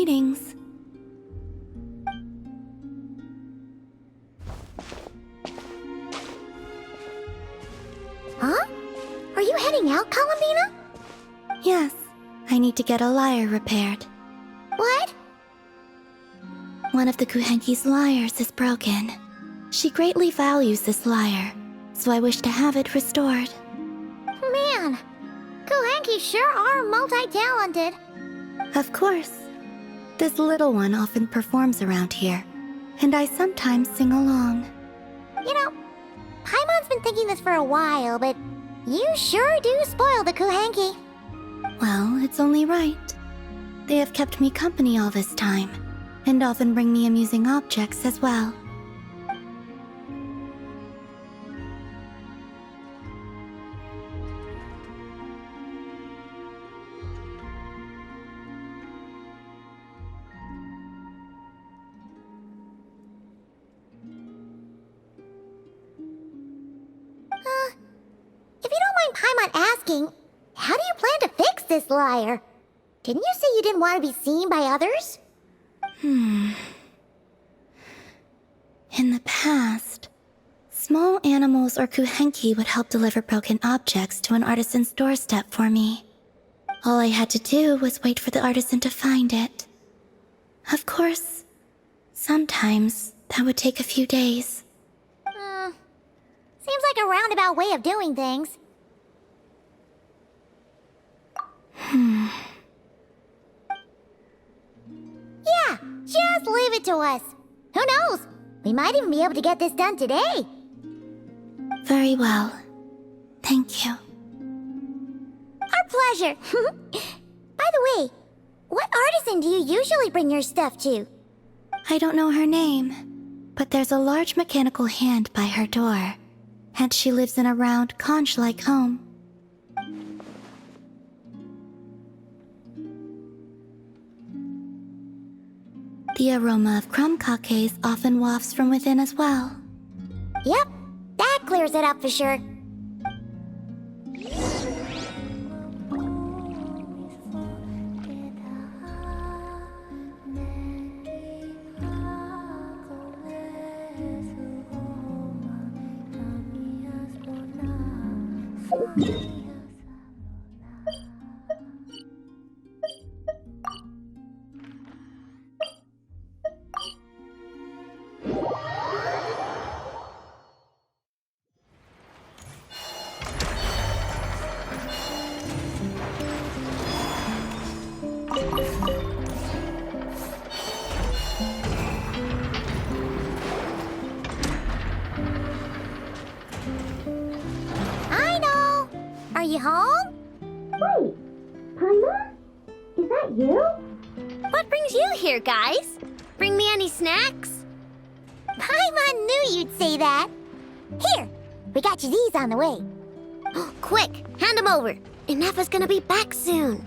Greetings. Huh? Are you heading out, Columbina? Yes, I need to get a lyre repaired. What? One of the Kuhenki's lyres is broken. She greatly values this lyre, so I wish to have it restored. Man, Kuhenki sure are multi-talented. Of course. This little one often performs around here, and I sometimes sing along. You know, Paimon's been thinking this for a while, but you sure do spoil the Kuhenki. Well, it's only right. They have kept me company all this time, and often bring me amusing objects as well. If you don't mind Paimon asking, how do you plan to fix this lyre? Didn't you say you didn't want to be seen by others? In the past, small animals or Kuhenki would help deliver broken objects to an artisan's doorstep for me. All I had to do was wait for the artisan to find it. Of course, sometimes that would take a few days. Seems like a roundabout way of doing things. Yeah, just leave it to us. Who knows? We might even be able to get this done today. Very well. Thank you. Our pleasure. By the way, what artisan do you usually bring your stuff to? I don't know her name, but there's a large mechanical hand by her door, and she lives in a round, conch-like home. The aroma of crumb cakes often wafts from within as well. Yep, that clears it up for sure. Are you home? Wait, Paimon? Is that you? What brings you here, guys? Bring me any snacks? Paimon knew you'd say that. Here, we got you these on the way. Quick, hand them over. Ineppa's gonna be back soon.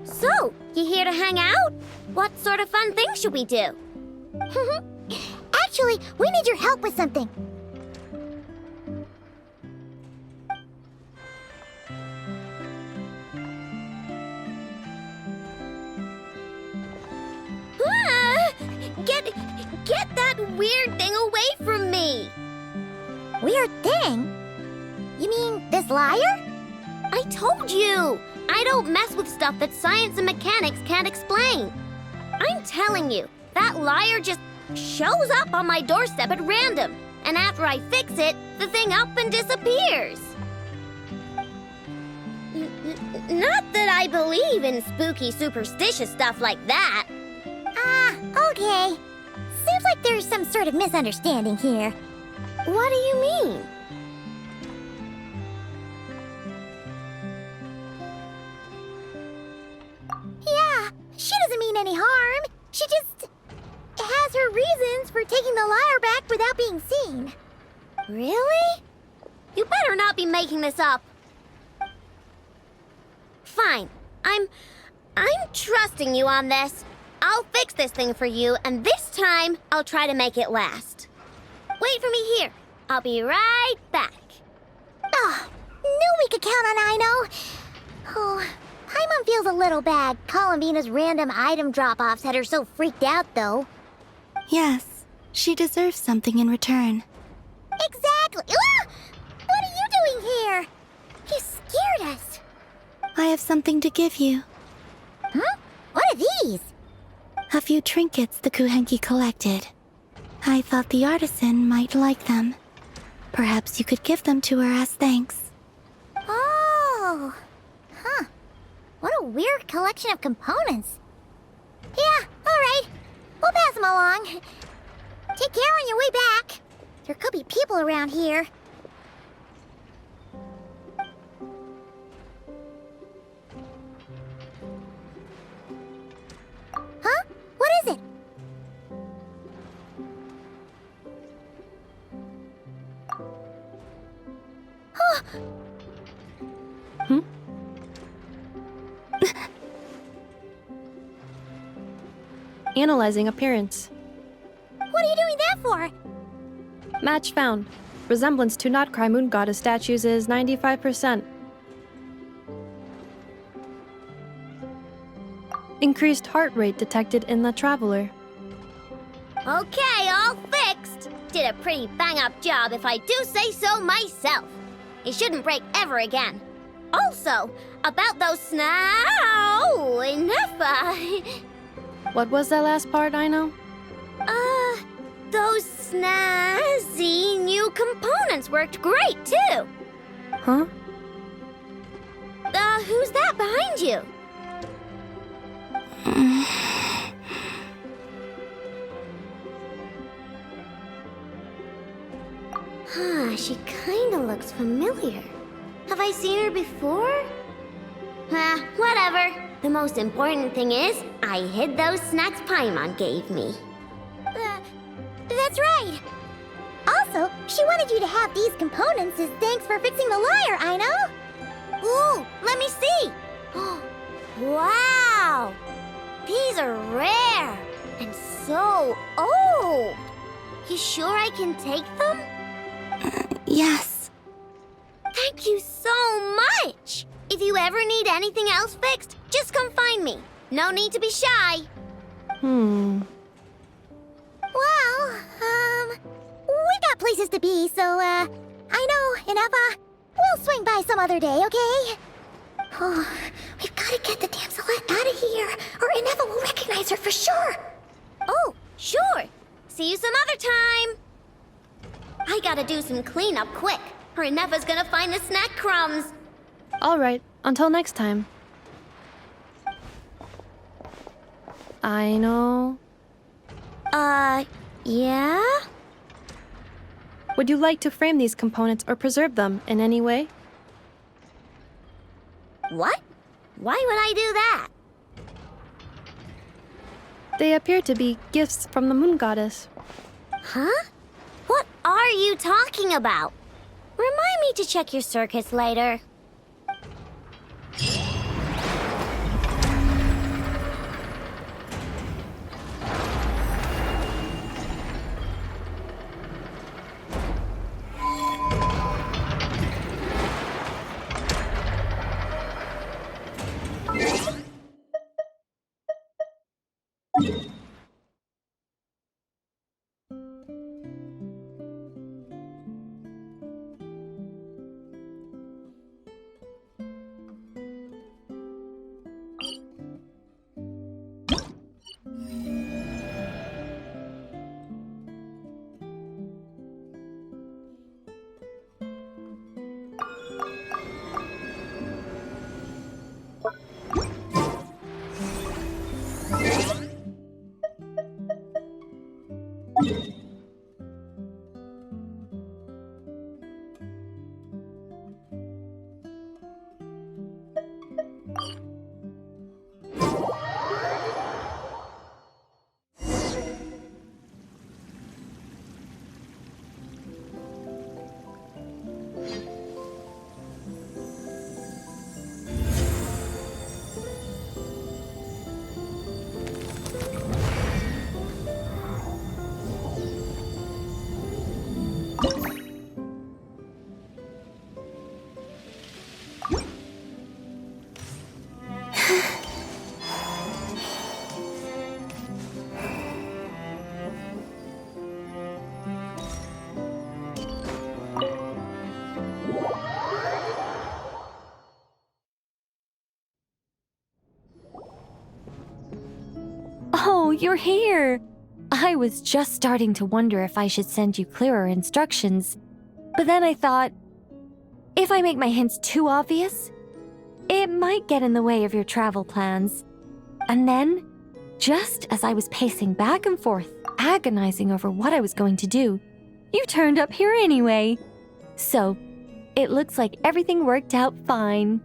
So, you here to hang out? What sort of fun things should we do? Actually, we need your help with something. Get that weird thing away from me! Weird thing? You mean this lyre? I told you! I don't mess with stuff that science and mechanics can't explain. I'm telling you, that lyre just shows up on my doorstep at random. And after I fix it, the thing up and disappears. Not that I believe in spooky, superstitious stuff like that. Okay. Seems like there's some sort of misunderstanding here. What do you mean? Yeah, she doesn't mean any harm. She just has her reasons for taking the lyre back without being seen. Really? You better not be making this up. Fine. I'm trusting you on this. I'll fix this thing for you, and this time, I'll try to make it last. Wait for me here. I'll be right back. Knew we could count on Aino. Oh, Paimon feels a little bad. Columbina's random item drop-offs had her so freaked out, though. Yes, she deserves something in return. Exactly! Ah! What are you doing here? You scared us. I have something to give you. Huh? What are these? A few trinkets the Kuhenki collected. I thought the artisan might like them. Perhaps you could give them to her as thanks. Oh. Huh. What a weird collection of components. Yeah, alright. We'll pass them along. Take care on your way back. There could be people around here. Huh? What is it? Hmm? Analyzing appearance. What are you doing that for? Match found. Resemblance to not Cry Moon Goddess statues is 95%. Increased heart rate detected in the traveler. Okay, all fixed. Did a pretty bang-up job if I do say so myself. It shouldn't break ever again. Also, about those enough. What was that last part, I know? Those snazzy new components worked great, too. Huh? Who's that behind you? She kinda looks familiar. Have I seen her before? Whatever. The most important thing is, I hid those snacks Paimon gave me. That's right. Also, she wanted you to have these components as thanks for fixing the lyre, I know. Ooh, let me see. Wow! These are rare and so old. You sure I can take them? Yes. Thank you so much! If you ever need anything else fixed, just come find me. No need to be shy. Well, we got places to be, so, I know, Ineffa, we'll swing by some other day, okay? Oh, we've gotta get the damselette out of here, or Ineffa will recognize her for sure. Oh, sure. See you some other time. I gotta do some cleanup quick, or Ineffa's gonna find the snack crumbs. Alright, until next time. I know. Yeah? Would you like to frame these components or preserve them in any way? What? Why would I do that? They appear to be gifts from the Moon Goddess. Huh? What are you talking about? Remind me to check your circuits later. you're here! I was just starting to wonder if I should send you clearer instructions. But then I thought, if I make my hints too obvious, it might get in the way of your travel plans. And then, just as I was pacing back and forth, agonizing over what I was going to do, you turned up here anyway. So, it looks like everything worked out fine.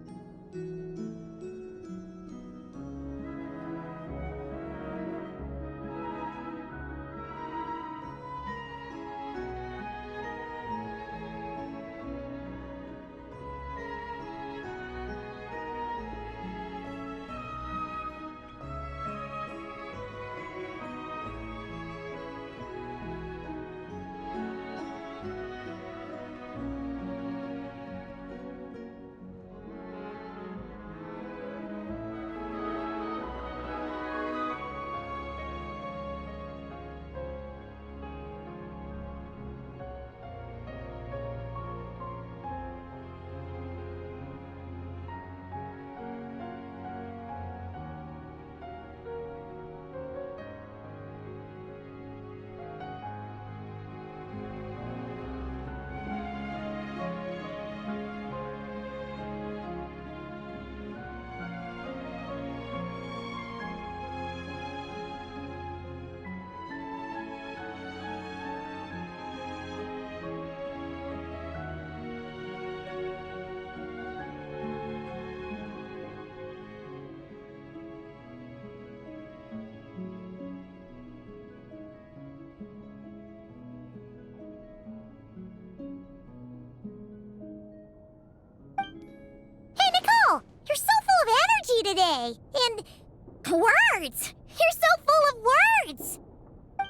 You're so full of energy today! And words! You're so full of words!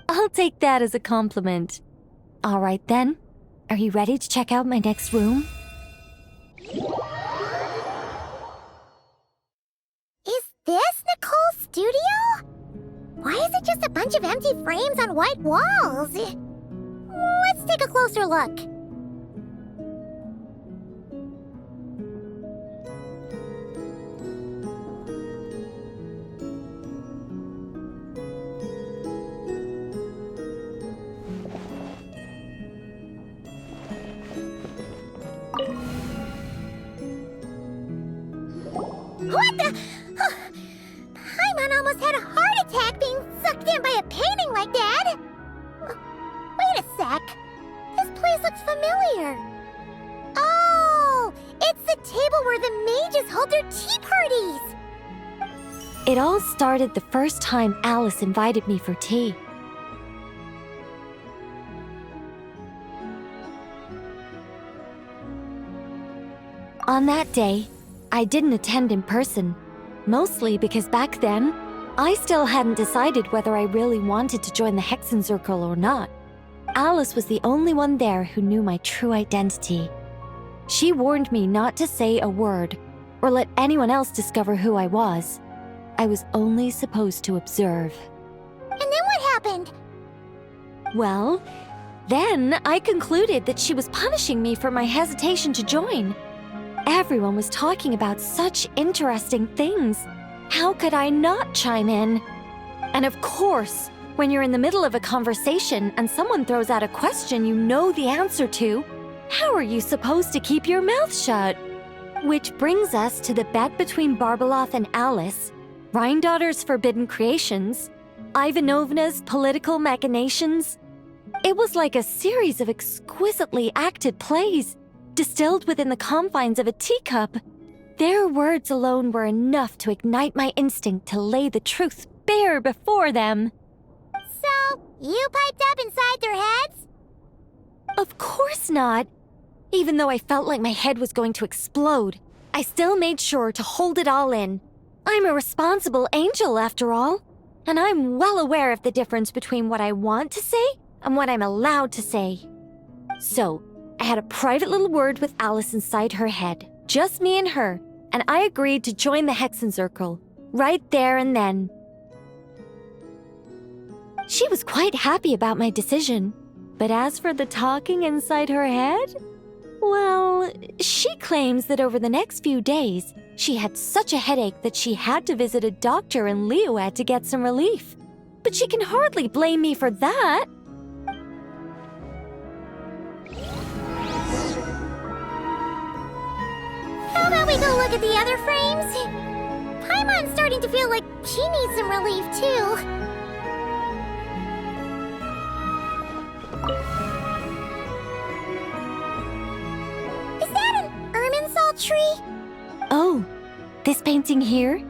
I'll take that as a compliment. All right then, are you ready to check out my next room? Is this Nicole's studio? Why is it just a bunch of empty frames on white walls? Let's take a closer look. What the? Paimon almost had a heart attack being sucked in by a painting like that. Wait a sec. This place looks familiar. Oh, it's the table where the mages hold their tea parties. It all started the first time Alice invited me for tea. On that day, I didn't attend in person, mostly because back then, I still hadn't decided whether I really wanted to join the Hexenzirkel or not. Alice was the only one there who knew my true identity. She warned me not to say a word or let anyone else discover who I was. I was only supposed to observe. And then what happened? Well, then I concluded that she was punishing me for my hesitation to join. Everyone was talking about such interesting things. How could I not chime in? And of course, when you're in the middle of a conversation and someone throws out a question you know the answer to, how are you supposed to keep your mouth shut? Which brings us to the bet between Barbeloth and Alice, Rhindaughter's forbidden creations, Ivanovna's political machinations. It was like a series of exquisitely acted plays, distilled within the confines of a teacup. Their words alone were enough to ignite my instinct to lay the truth bare before them. So, you piped up inside their heads? Of course not. Even though I felt like my head was going to explode, I still made sure to hold it all in. I'm a responsible angel, after all, and I'm well aware of the difference between what I want to say and what I'm allowed to say. So, I had a private little word with Alice inside her head, just me and her, and I agreed to join the Hexenzirkel, right there and then. She was quite happy about my decision, but as for the talking inside her head, well, she claims that over the next few days, she had such a headache that she had to visit a doctor in Liyue to get some relief. but she can hardly blame me for that. How about we go look at the other frames? Paimon's starting to feel like she needs some relief, too. Is that an Irminsul tree? Oh, this painting here?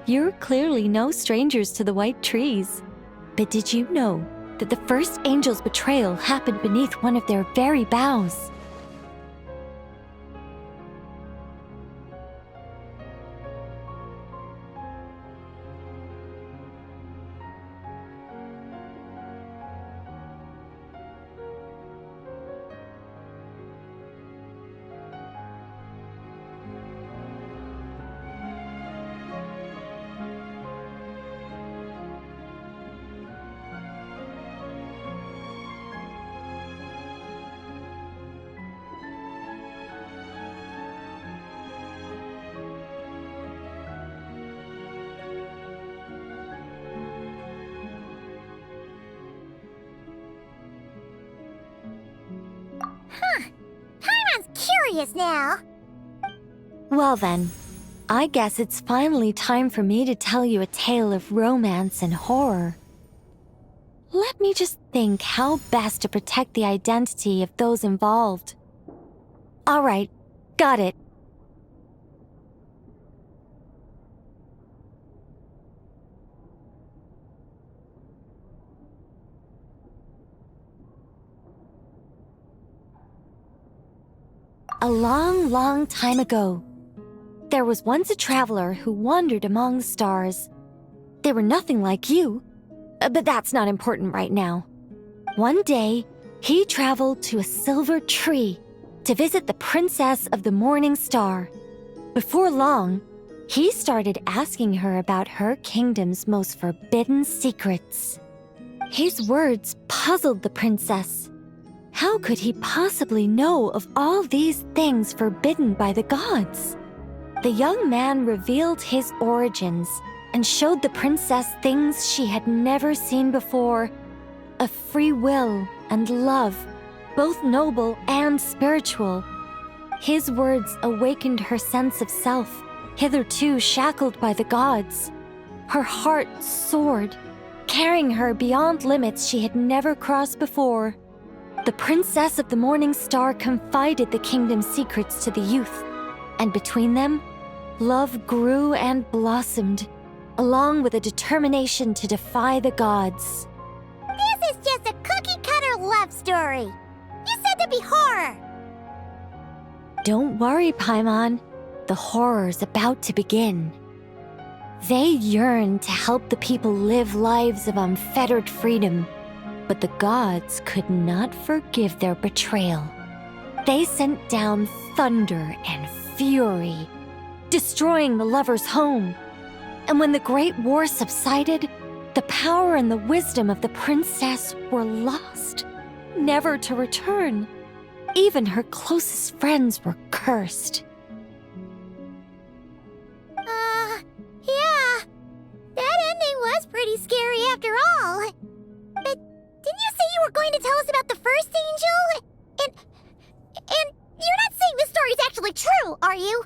You're clearly no strangers to the white trees. But did you know that the first angel's betrayal happened beneath one of their very boughs? Paimon's curious now. Well then, I guess it's finally time for me to tell you a tale of romance and horror. Let me just think how best to protect the identity of those involved. All right, got it. A long, long time ago, there was once a traveler who wandered among the stars. They were nothing like you, but that's not important right now. One day, he traveled to a silver tree to visit the princess of the morning star. Before long, he started asking her about her kingdom's most forbidden secrets. His words puzzled the princess. How could he possibly know of all these things forbidden by the gods? The young man revealed his origins and showed the princess things she had never seen before: a free will and love, both noble and spiritual. His words awakened her sense of self, hitherto shackled by the gods. Her heart soared, carrying her beyond limits she had never crossed before. The princess of the morning star confided the kingdom's secrets to the youth, and between them, love grew and blossomed, along with a determination to defy the gods. This is just a cookie-cutter love story. You said there'd be horror. Don't worry, Paimon. The horror's about to begin. They yearned to help the people live lives of unfettered freedom, but the gods could not forgive their betrayal. They sent down thunder and fury, destroying the lovers' home. And when the Great War subsided, the power and the wisdom of the princess were lost, never to return. Even her closest friends were cursed. Yeah. That ending was pretty scary after all. But didn't you say you were going to tell us about the first angel? And you're not saying this story's actually true, are you?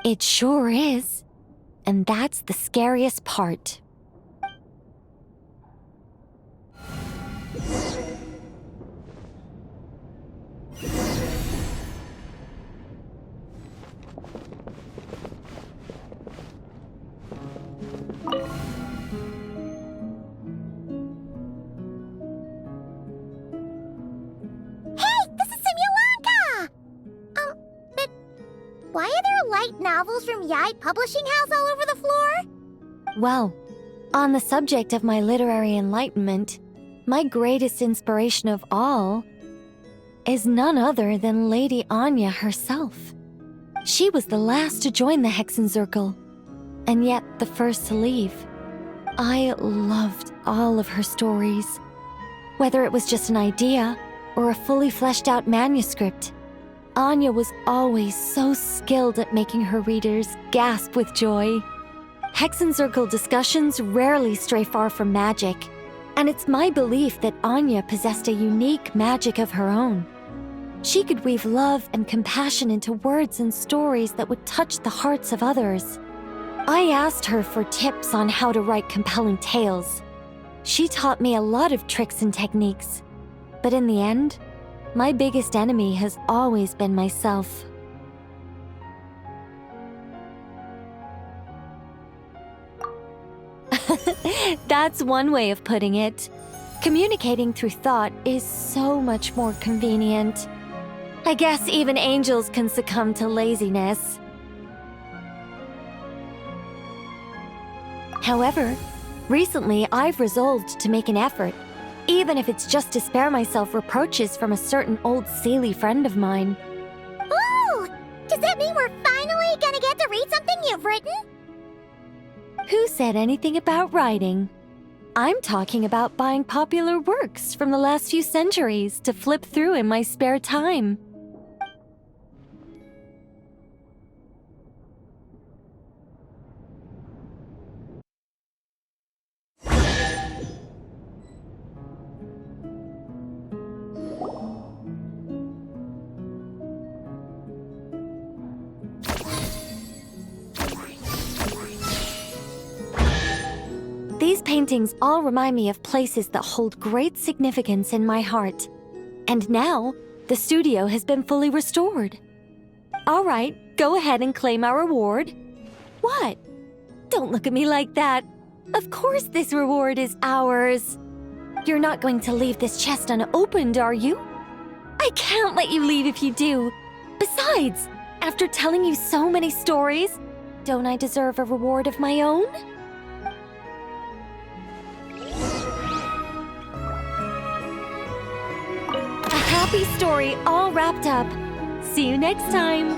It sure is. And that's the scariest part. Why are there light novels from Yai Publishing House all over the floor? Well, on the subject of my literary enlightenment, my greatest inspiration of all is none other than Lady Anya herself. She was the last to join the Hexenzirkel, and yet the first to leave. I loved all of her stories, whether it was just an idea or a fully fleshed out manuscript. Anya was always so skilled at making her readers gasp with joy. Hexen Circle discussions rarely stray far from magic, and it's my belief that Anya possessed a unique magic of her own. She could weave love and compassion into words and stories that would touch the hearts of others. I asked her for tips on how to write compelling tales. She taught me a lot of tricks and techniques, but in the end, my biggest enemy has always been myself. That's one way of putting it. Communicating through thought is so much more convenient. I guess even angels can succumb to laziness. However, recently I've resolved to make an effort, even if it's just to spare myself reproaches from a certain old silly friend of mine. Ooh! Does that mean we're finally gonna get to read something you've written? Who said anything about writing? I'm talking about buying popular works from the last few centuries to flip through in my spare time. These paintings all remind me of places that hold great significance in my heart. And now, the studio has been fully restored. All right, go ahead and claim our reward. What? Don't look at me like that. Of course this reward is ours. You're not going to leave this chest unopened, are you? I can't let you leave if you do. Besides, after telling you so many stories, don't I deserve a reward of my own? A happy story all wrapped up. See you next time.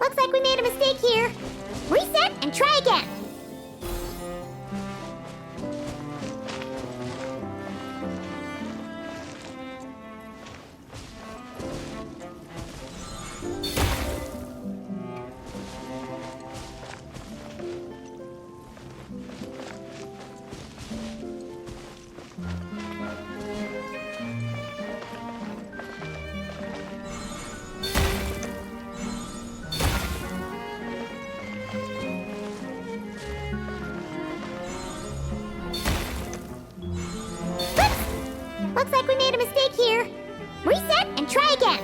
Looks like we made a mistake here. Reset and try again. Looks like we made a mistake here. Reset and try again.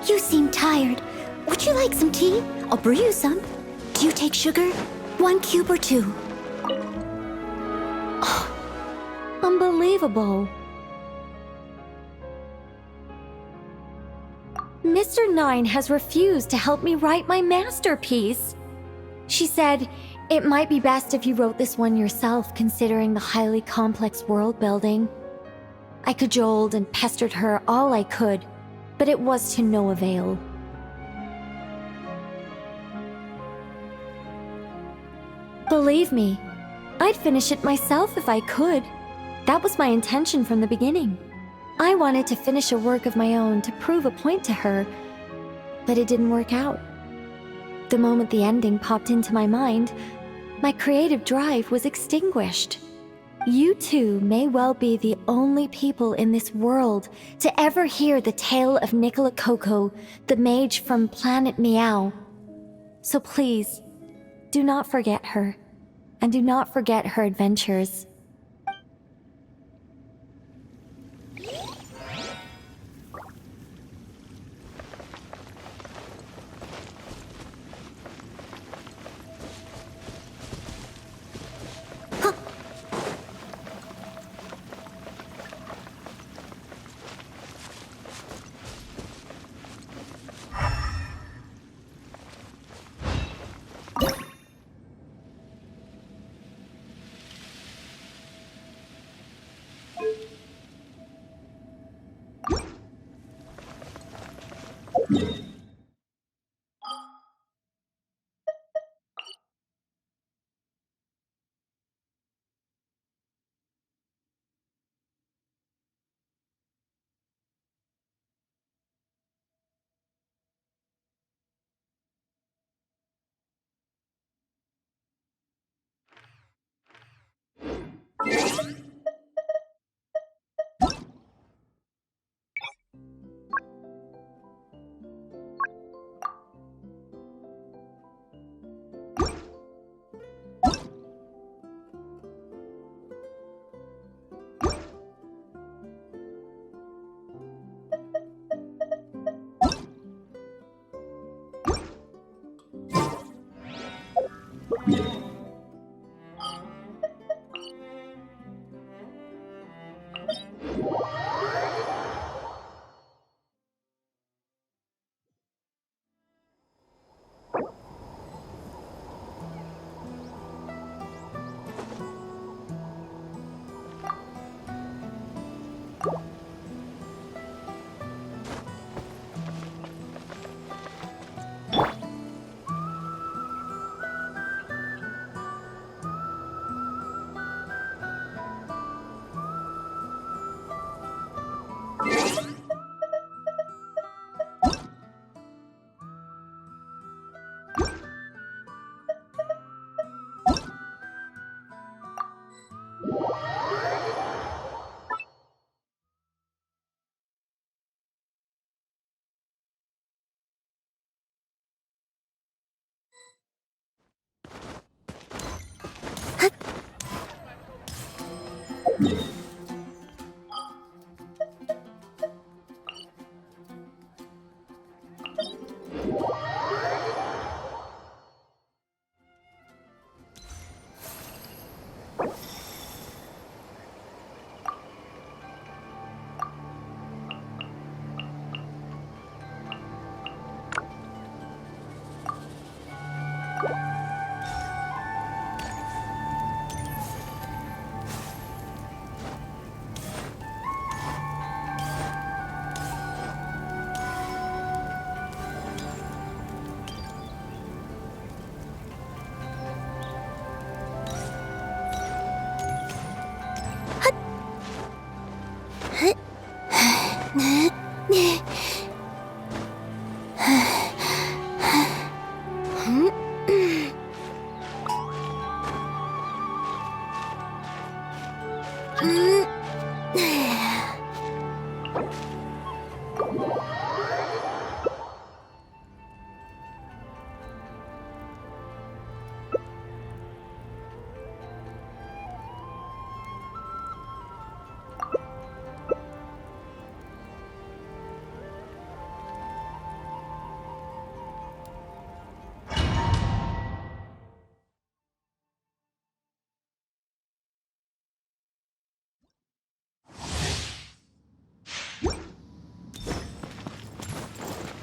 You seem tired. Would you like some tea? I'll brew you some. Do you take sugar? 1 cube or 2? Unbelievable. Mr. Nine has refused to help me write my masterpiece. She said, it might be best if you wrote this one yourself, considering the highly complex world building. I cajoled and pestered her all I could, but it was to no avail. Believe me, I'd finish it myself if I could. That was my intention from the beginning. I wanted to finish a work of my own to prove a point to her, but it didn't work out. The moment the ending popped into my mind, my creative drive was extinguished. You two may well be the only people in this world to ever hear the tale of Nicola Coco, the mage from Planet Meow. So please, do not forget her, and do not forget her adventures.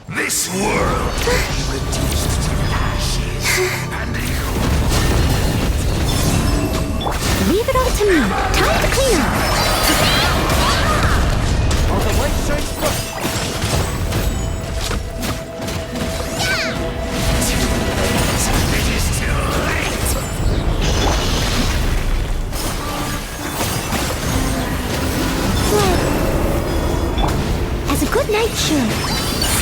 This world will be reduced to ashes, and you... Leave it all to me. Time to clean up. Are the light shines bright? It is too late! As a good knight should.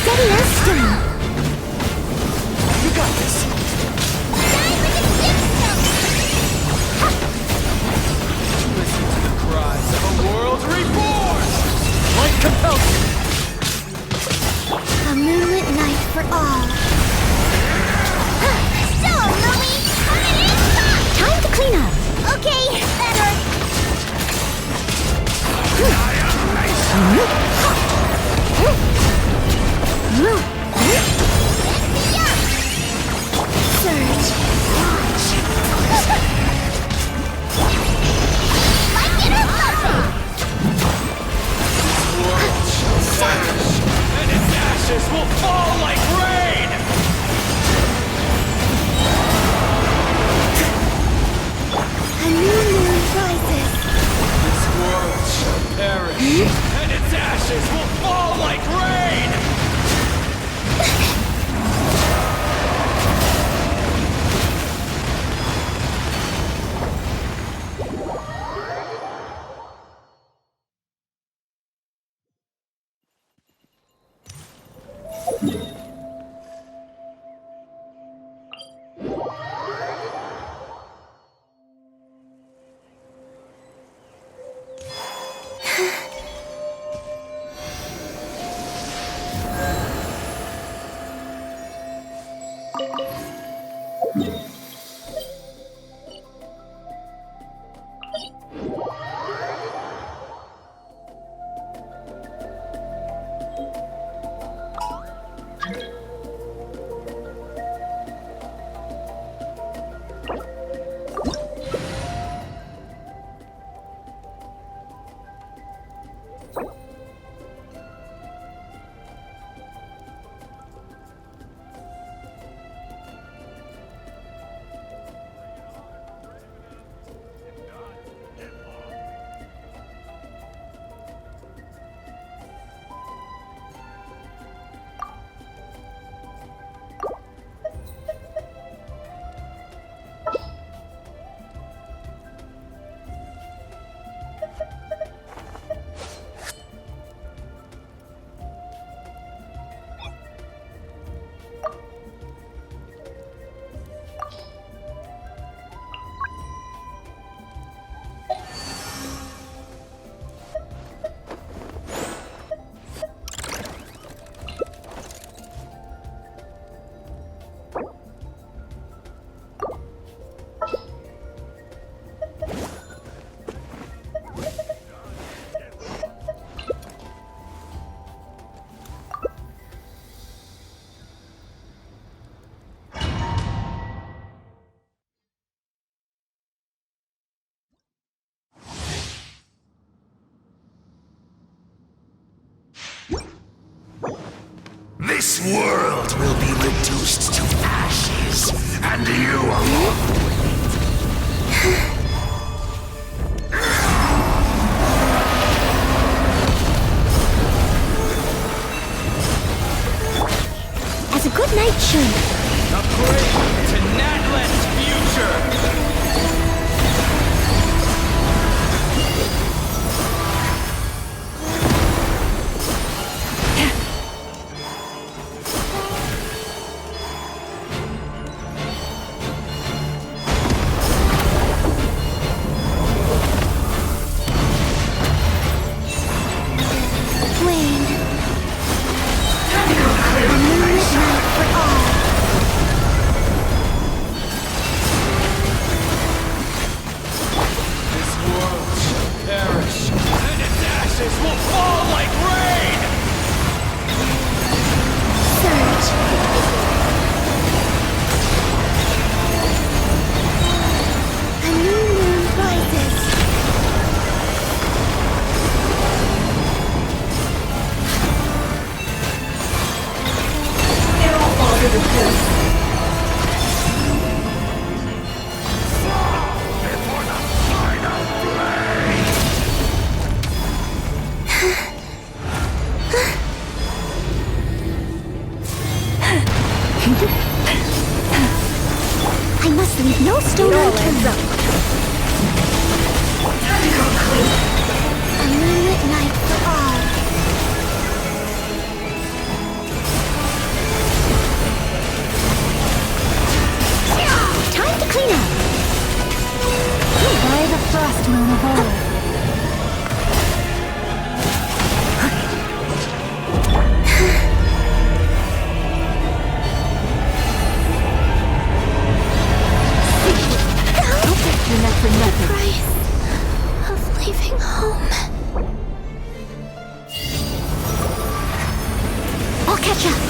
Steady as stone. You got this! Listen to the cries of a world reborn! Light compels you! A moonlit night for all. So, Lumi, coming in hot! Time to clean up. Okay, that hurt. Surge. Like it or lump it! World shall perish, and its ashes will fall like rain! A new moon rises. This world shall perish, and its ashes will fall like rain! This world will be reduced to ashes, and you along with it. As a good knight should. Upgrade to Natlan's future! Wayne. A moonlit night for all. This world shall perish, and its ashes will fall like rain! Surge. A new moon rises. Before the final blade! I must leave no stone unturned. A moonlit night for all. Time to clean up. By the frost moon of old. Don't break your neck for nothing. Price of leaving home. I'll catch up.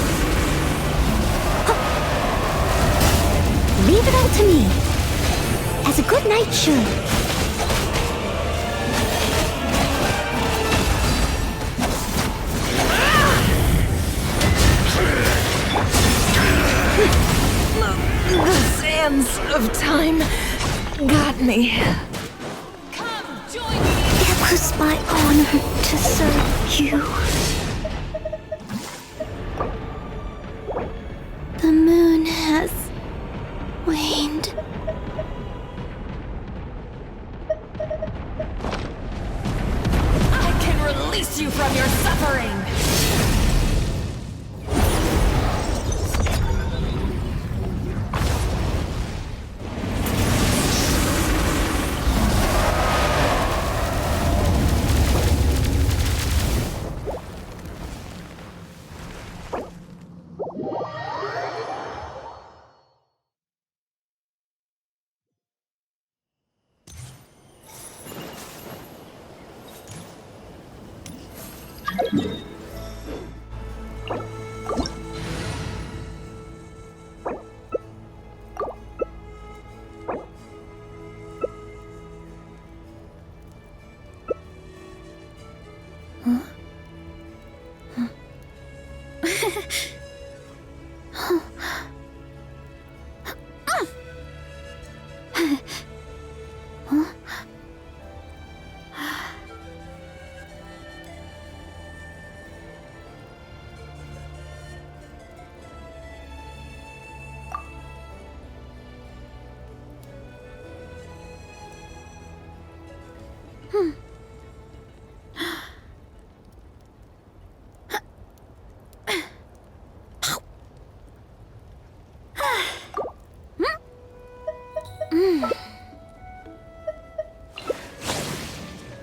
Leave it all to me. As a good knight should. The sands of time got me. It was my honor to serve you. The moon has waned. I can release you from your suffering.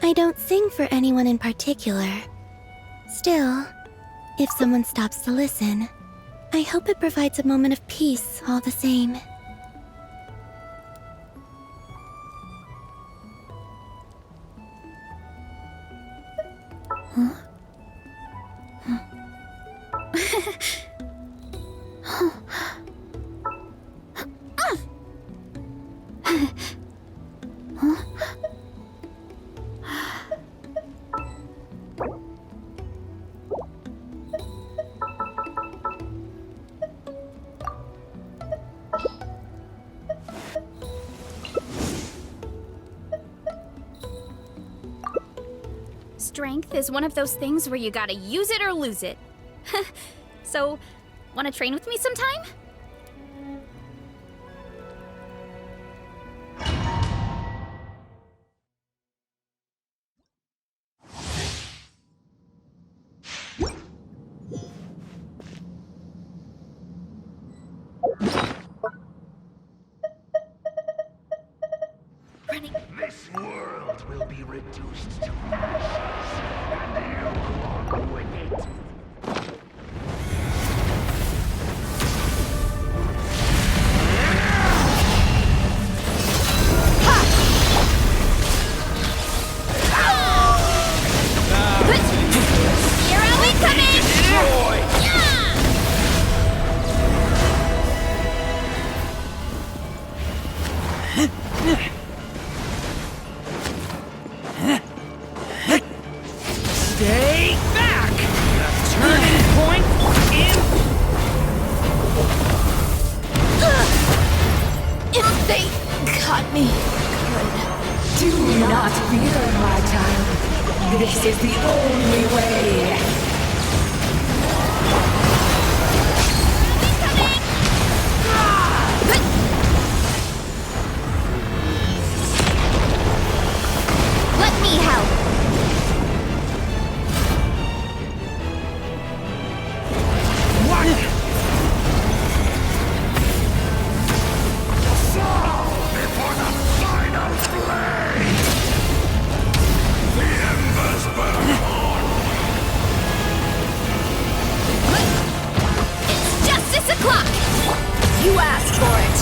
I don't sing for anyone in particular. Still, if someone stops to listen, I hope it provides a moment of peace all the same. Strength is one of those things where you gotta use it or lose it. So, wanna train with me sometime? This world will be reduced to ashes, and you along with it. Hero incoming! Destroy! Stay back! The turning point in... If they caught me, Do not fear, my child. This is the only way. Let me help. Before the final blade, the embers burn on. It's justice o'clock! You asked for it!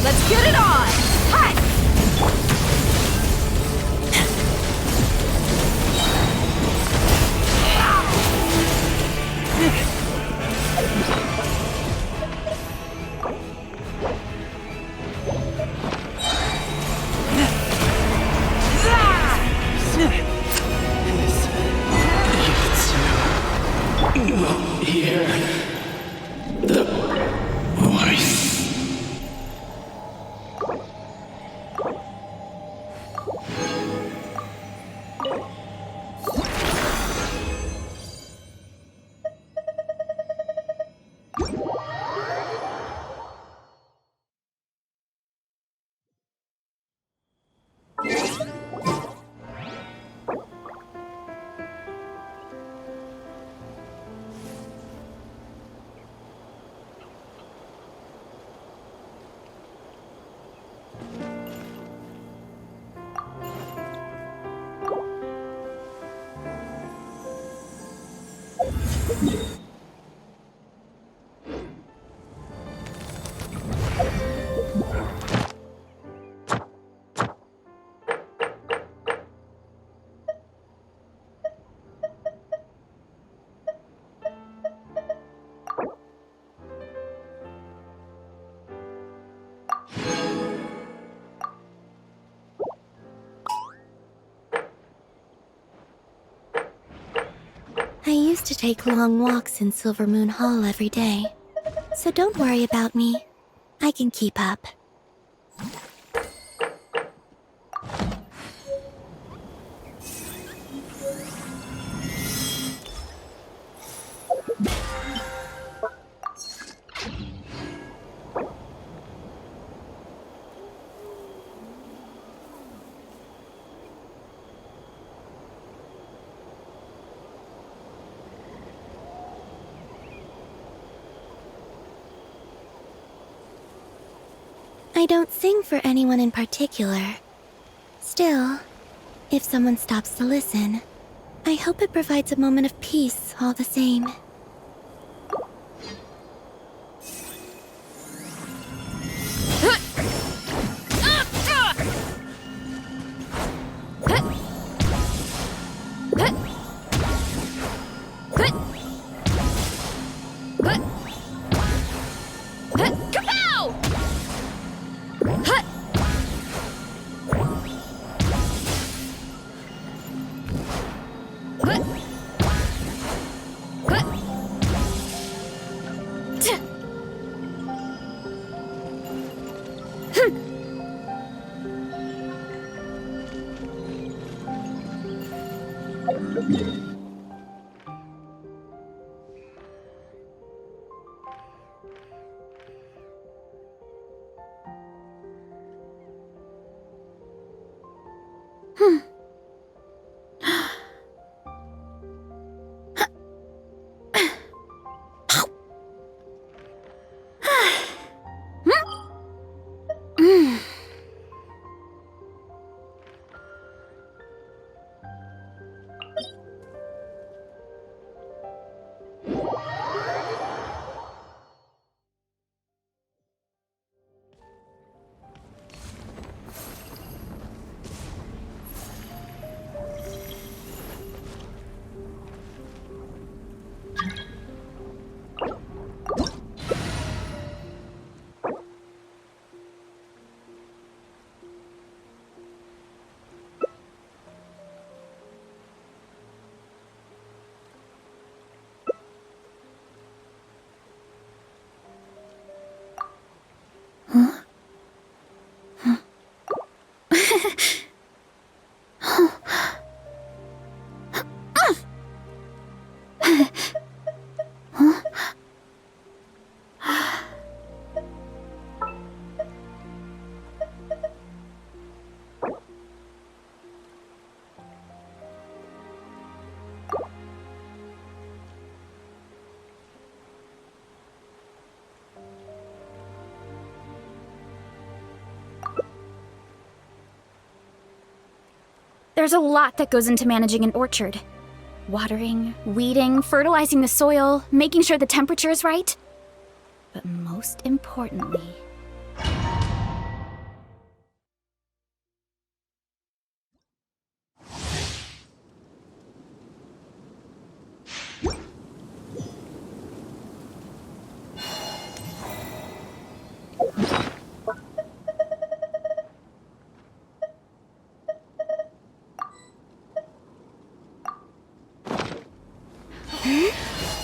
Let's get it on! Hi! Hear the voice. I used to take long walks in Silvermoon Hall every day. So don't worry about me. I can keep up. I don't sing for anyone in particular. Still, if someone stops to listen, I hope it provides a moment of peace all the same. There's a lot that goes into managing an orchard. Watering, weeding, fertilizing the soil, making sure the temperature is right. But most importantly...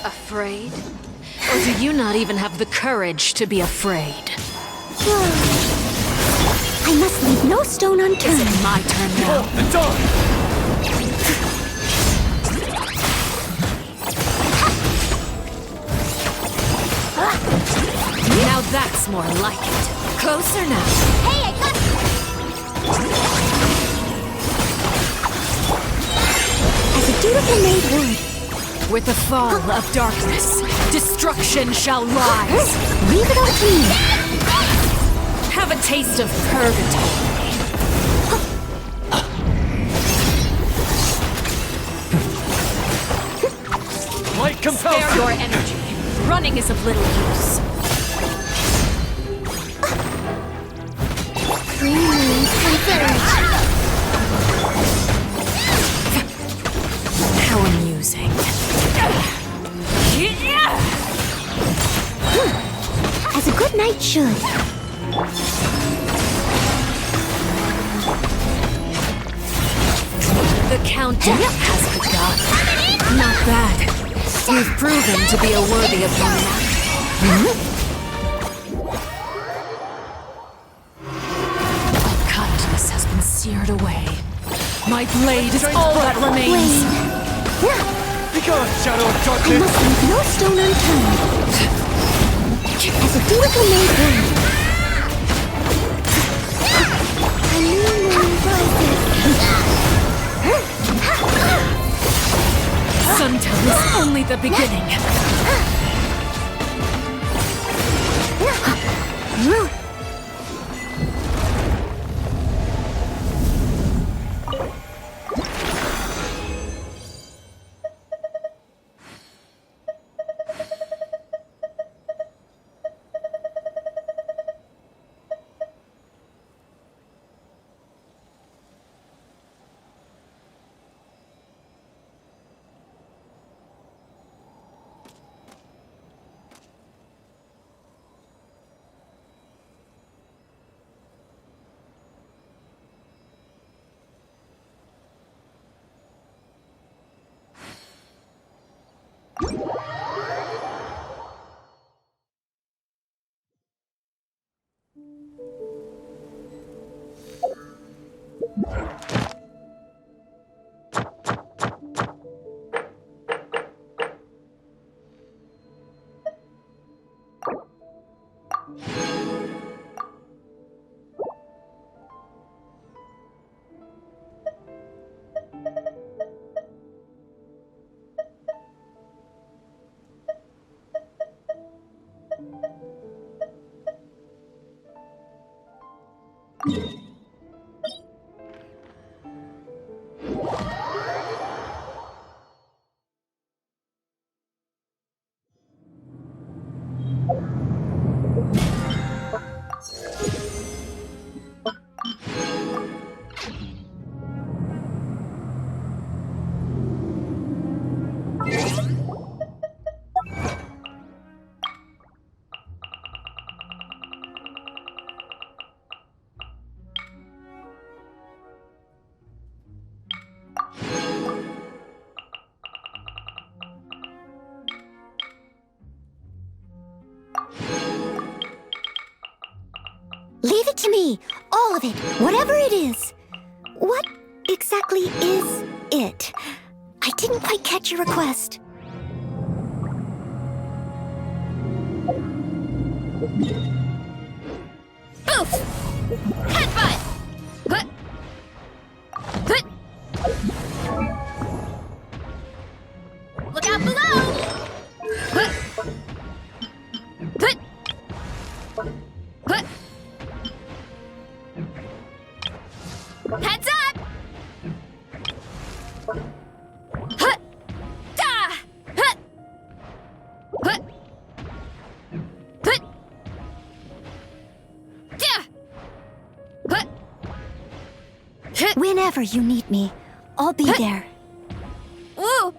Afraid? Or do you not even have the courage to be afraid? I must leave no stone unturned. It's my turn now. The dawn! Now that's more like it. Closer now. Hey, I got As a dutiful maid would. With the fall of darkness, destruction shall rise. Leave it all to me. Have a taste of purgatory. Light compels Spare your energy. Running is of little use. How amusing. As a good knight should. The countdown has begun. Not bad. You've proven to be a worthy opponent. Kindness has been seared away. My blade is all that remains. Be gone, shadow of I darkness! must leave no stone unturned. As a dutiful maid would. A new moon rises. Sundown is only the beginning. Leave it to me, all of it, whatever it is. What exactly is it? I didn't quite catch your request. Oof! Headbutt! Hut! Hut! Look out below! Hut! Hut! Hut! Heads up! Hut! Da! Hut! Hut! Hut! Da! Hut! Hut! Whenever you need me, I'll be there. Ooh!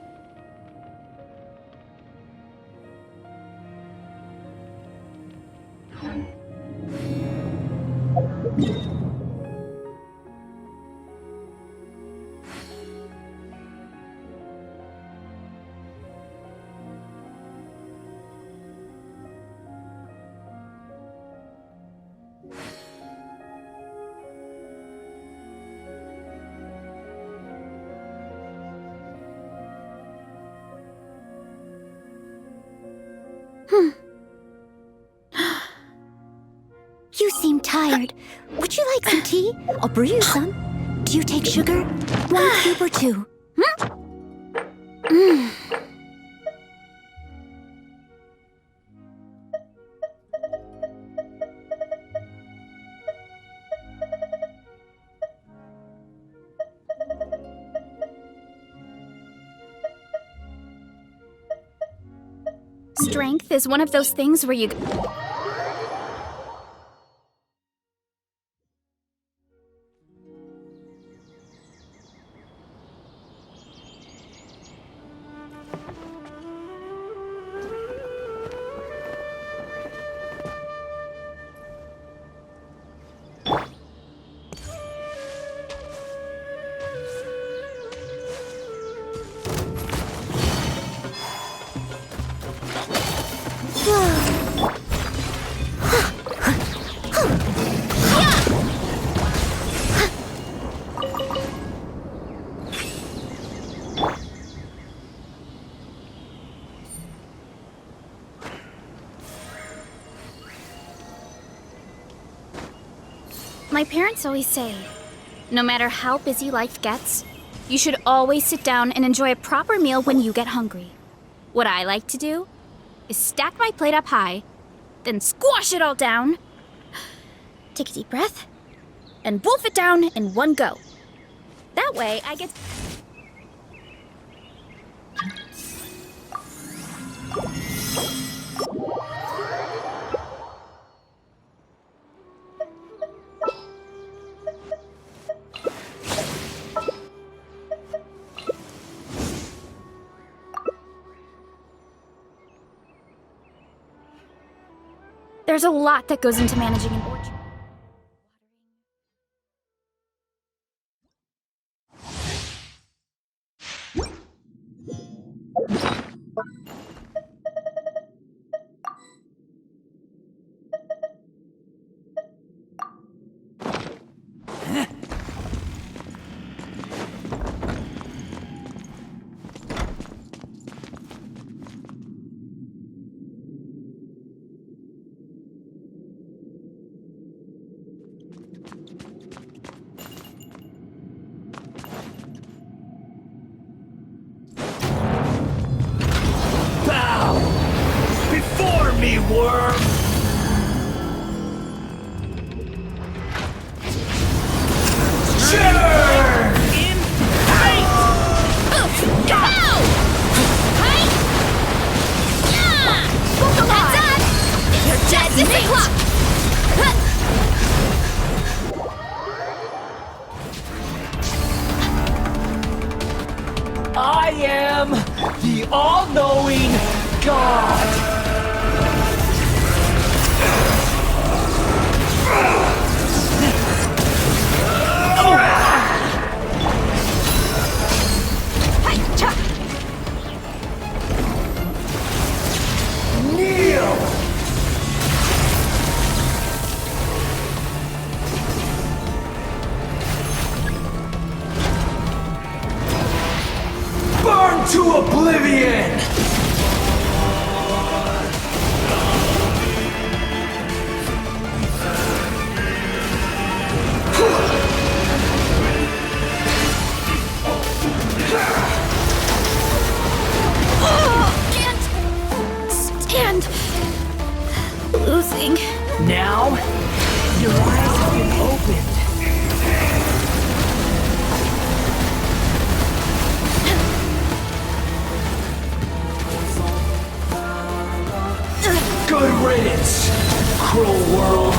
You seem tired. Would you like some tea? I'll brew you some. Do you take sugar? 1 cube or 2? Strength is one of those things where you... My parents always say, no matter how busy life gets, you should always sit down and enjoy a proper meal when you get hungry. What I like to do is stack my plate up high, then squash it all down, take a deep breath, and wolf it down in one go. That way I get... There's a lot that goes into managing an orchard. Me, worm! The all-knowing God! Kneel! Burn to oblivion! Can't stand losing. Now, your eyes have been opened. Good riddance, cruel world.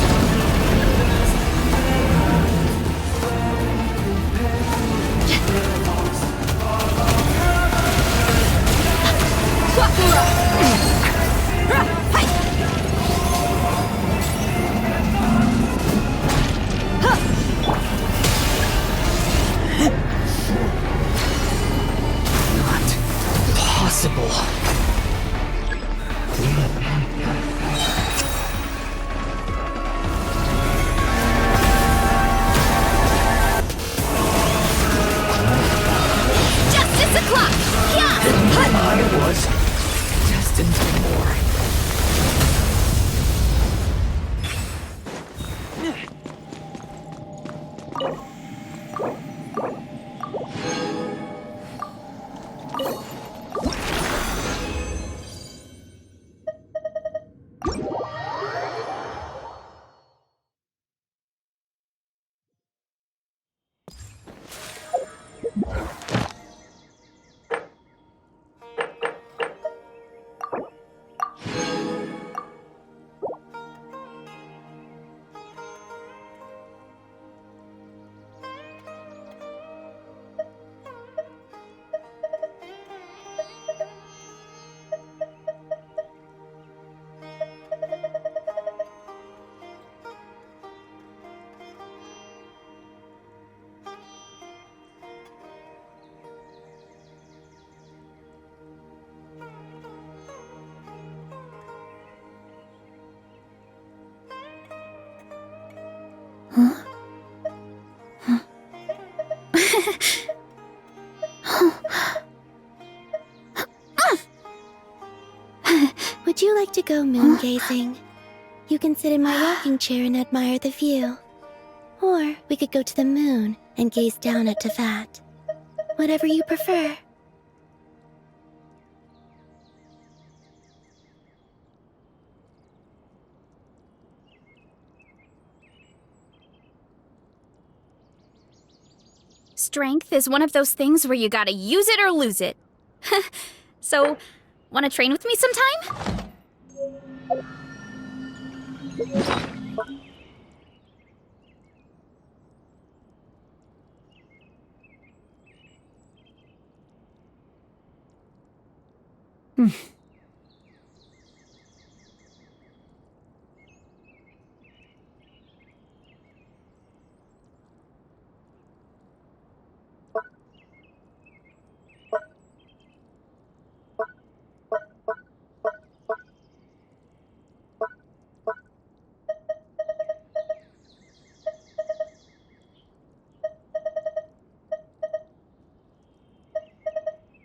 Not possible. Justice o'clock! Yeah! I was destined for more. Would you like to go moon gazing? You can sit in my rocking chair and admire the view. Or we could go to the moon and gaze down at Tefat. Whatever you prefer. Strength is one of those things where you gotta use it or lose it. So, wanna train with me sometime?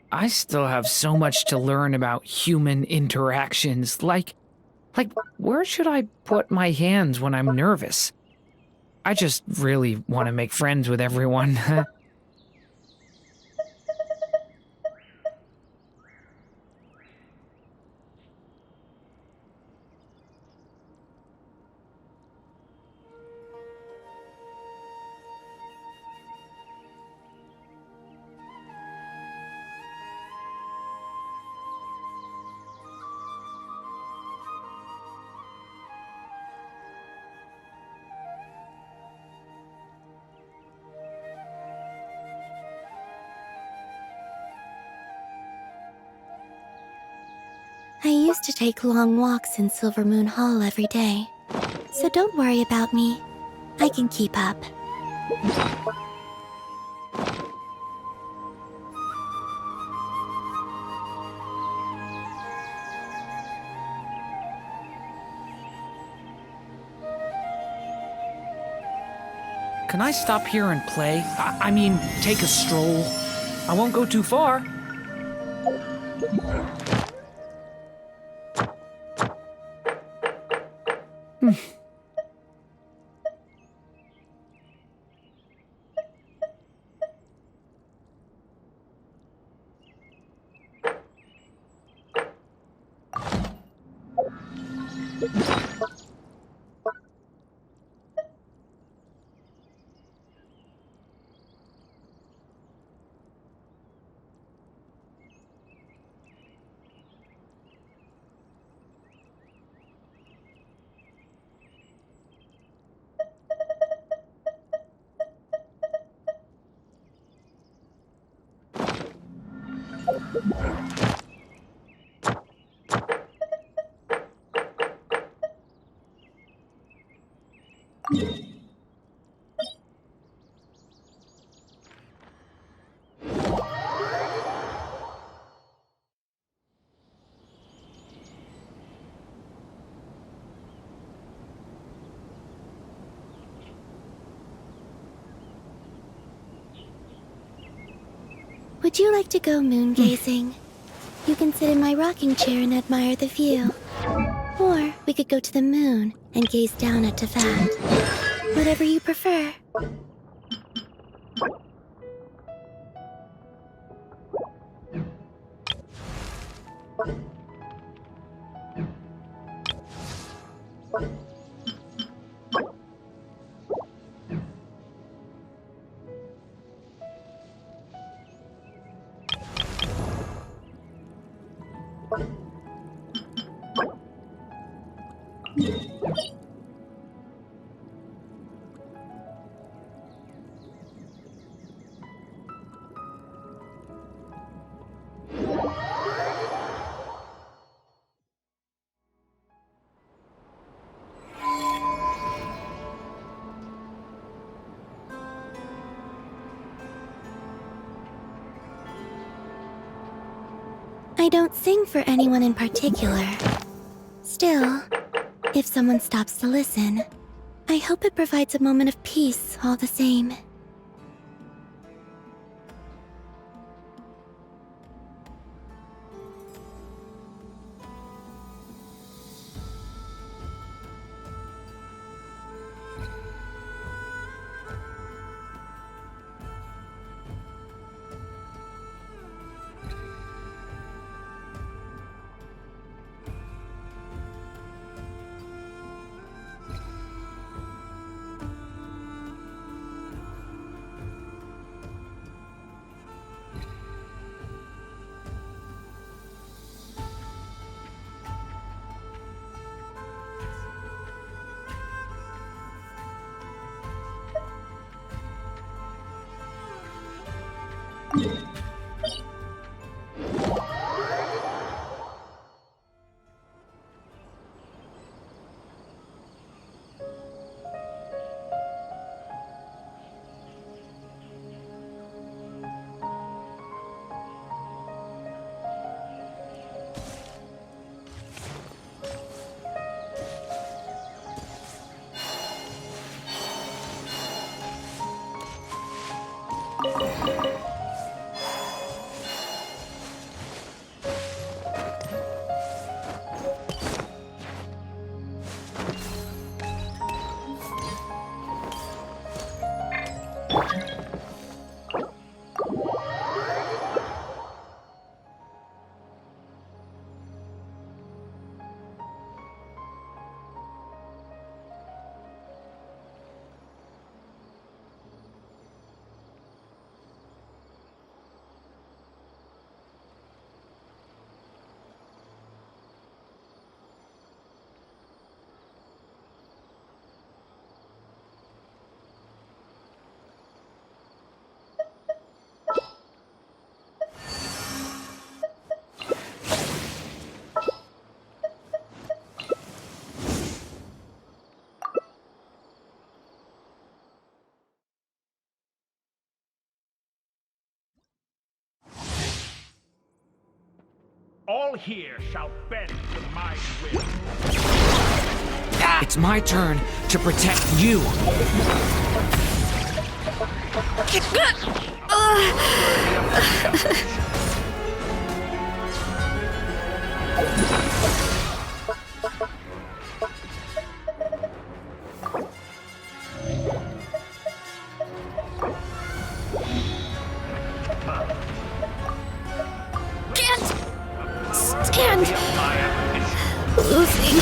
I still have so much to learn about human interactions. Like, where should I put my hands when I'm nervous? I just really want to make friends with everyone. I used to take long walks in Silvermoon Hall every day, so don't worry about me. I can keep up. Can I stop here and play? I mean, take a stroll. I won't go too far. Would you like to go moon gazing? You can sit in my rocking chair and admire the view. Or we could go to the moon and gaze down at Tefat. Whatever you prefer. I don't sing for anyone in particular. Still, if someone stops to listen, I hope it provides a moment of peace all the same. All here shall bend to my will. It's my turn to protect you. Stand. Losing.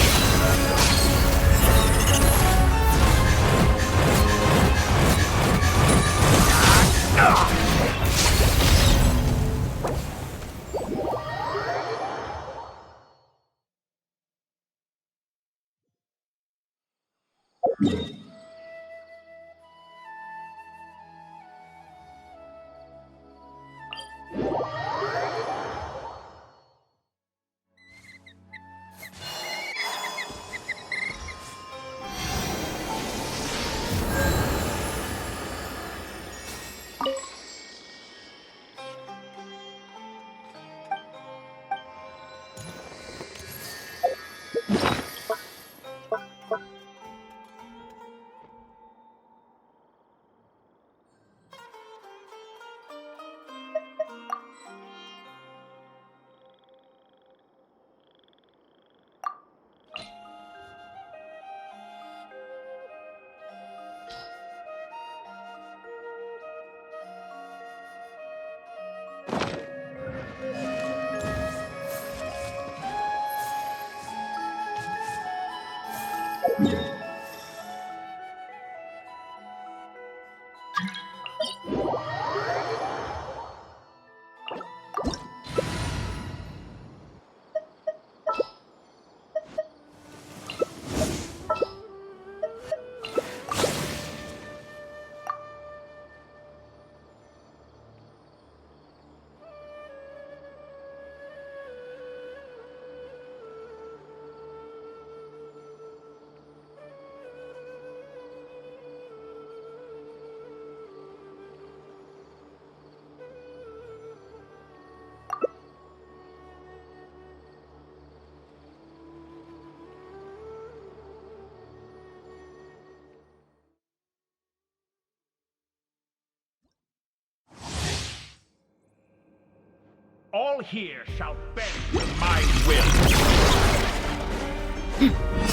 All here shall bend to my will.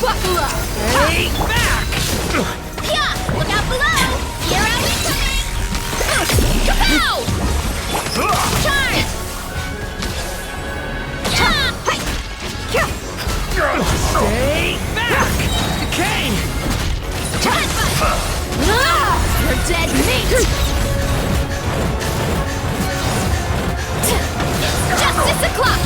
Buckle up! Stay back! Yeah! Look out below! Here are we coming! Kapow! Charge! Stay back! Kane! You're dead meat! Justice o'clock!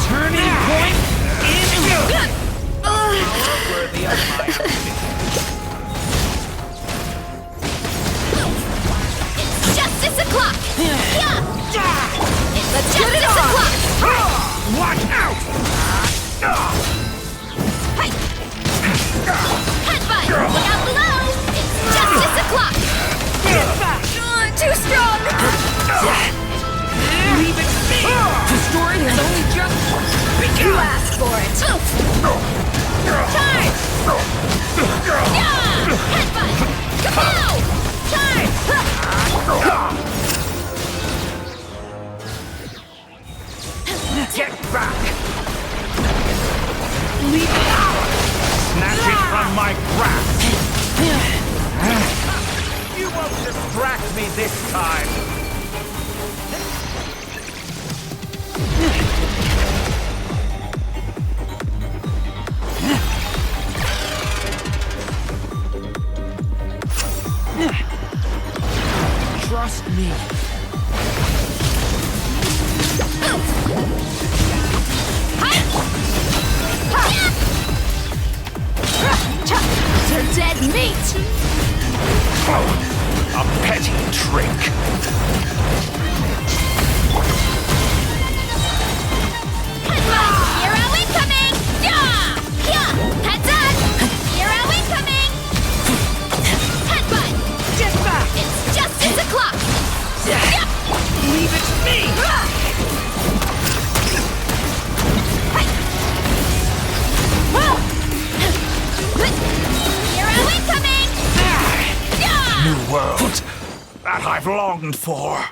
Turning point in Worthy of my ambition. Justice o'clock! It's Justice o'clock! Watch out! Headbutt! Look out below! It's Justice o'clock! Too strong! Leave it be! The story has only just begun! You asked for it! Charge! Headbutt! Kapow! Charge! Get back! Leave it out! Snatch it from my grasp! You won't distract me this time! Trust me. They're dead meat! A petty trick. Here are we coming! Heads up! Here are we coming! Headbutt! I've longed for.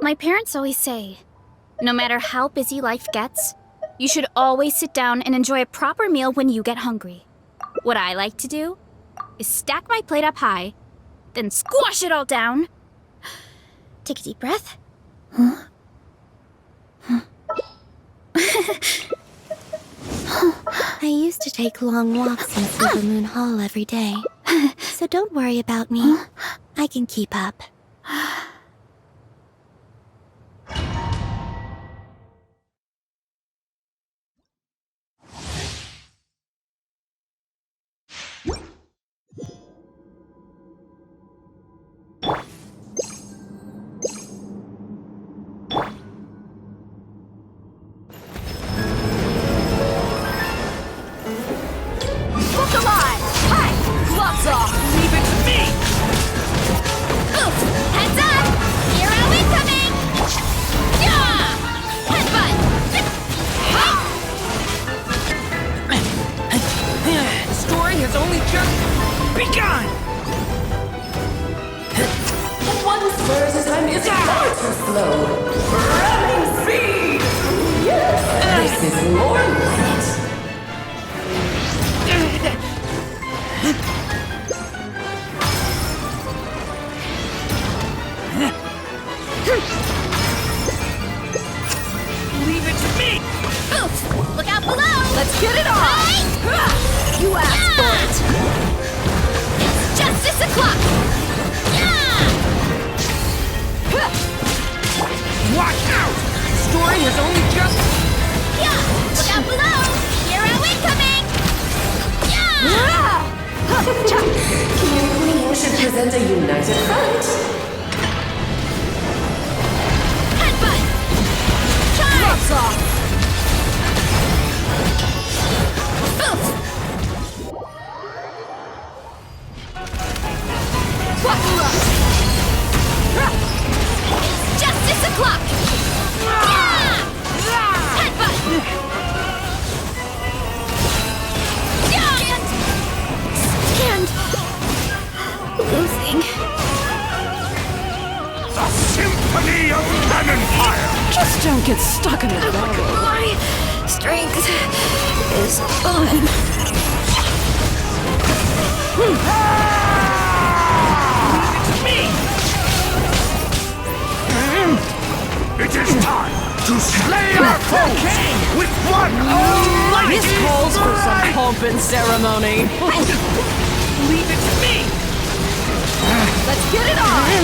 My parents always say, no matter how busy life gets, you should always sit down and enjoy a proper meal when you get hungry. What I like to do is stack my plate up high, then squash it all down. Take a deep breath. I used to take long walks in Silvermoon Hall every day, so don't worry about me. I can keep up. Look alive! Hi! Gloves off! Leave it to me! Oof! Heads up! Hero incoming! Yeah! Headbutt! The story has only just begun! One Spurs time is far too slow. Ramming speed! Yes, this is more like it. Leave it to me! Oof! Look out below! Let's get it on! You asked for it! It's justice o'clock! Yeah! Watch out! The story has only just... Yeah! Look out below! Hero incoming! Yeah! You Queen should present a united front. Headbutt! Charge! Gloves off! Oof! Buckle up! It's justice o'clock! Yeah! Headbutt! Stand! Losing. The Symphony of Cannon Fire! Just don't get stuck in the bottle. My strength is gone. It is time to slay our foes with one almighty This calls for some pomp and ceremony. Leave it to me! Let's get it on!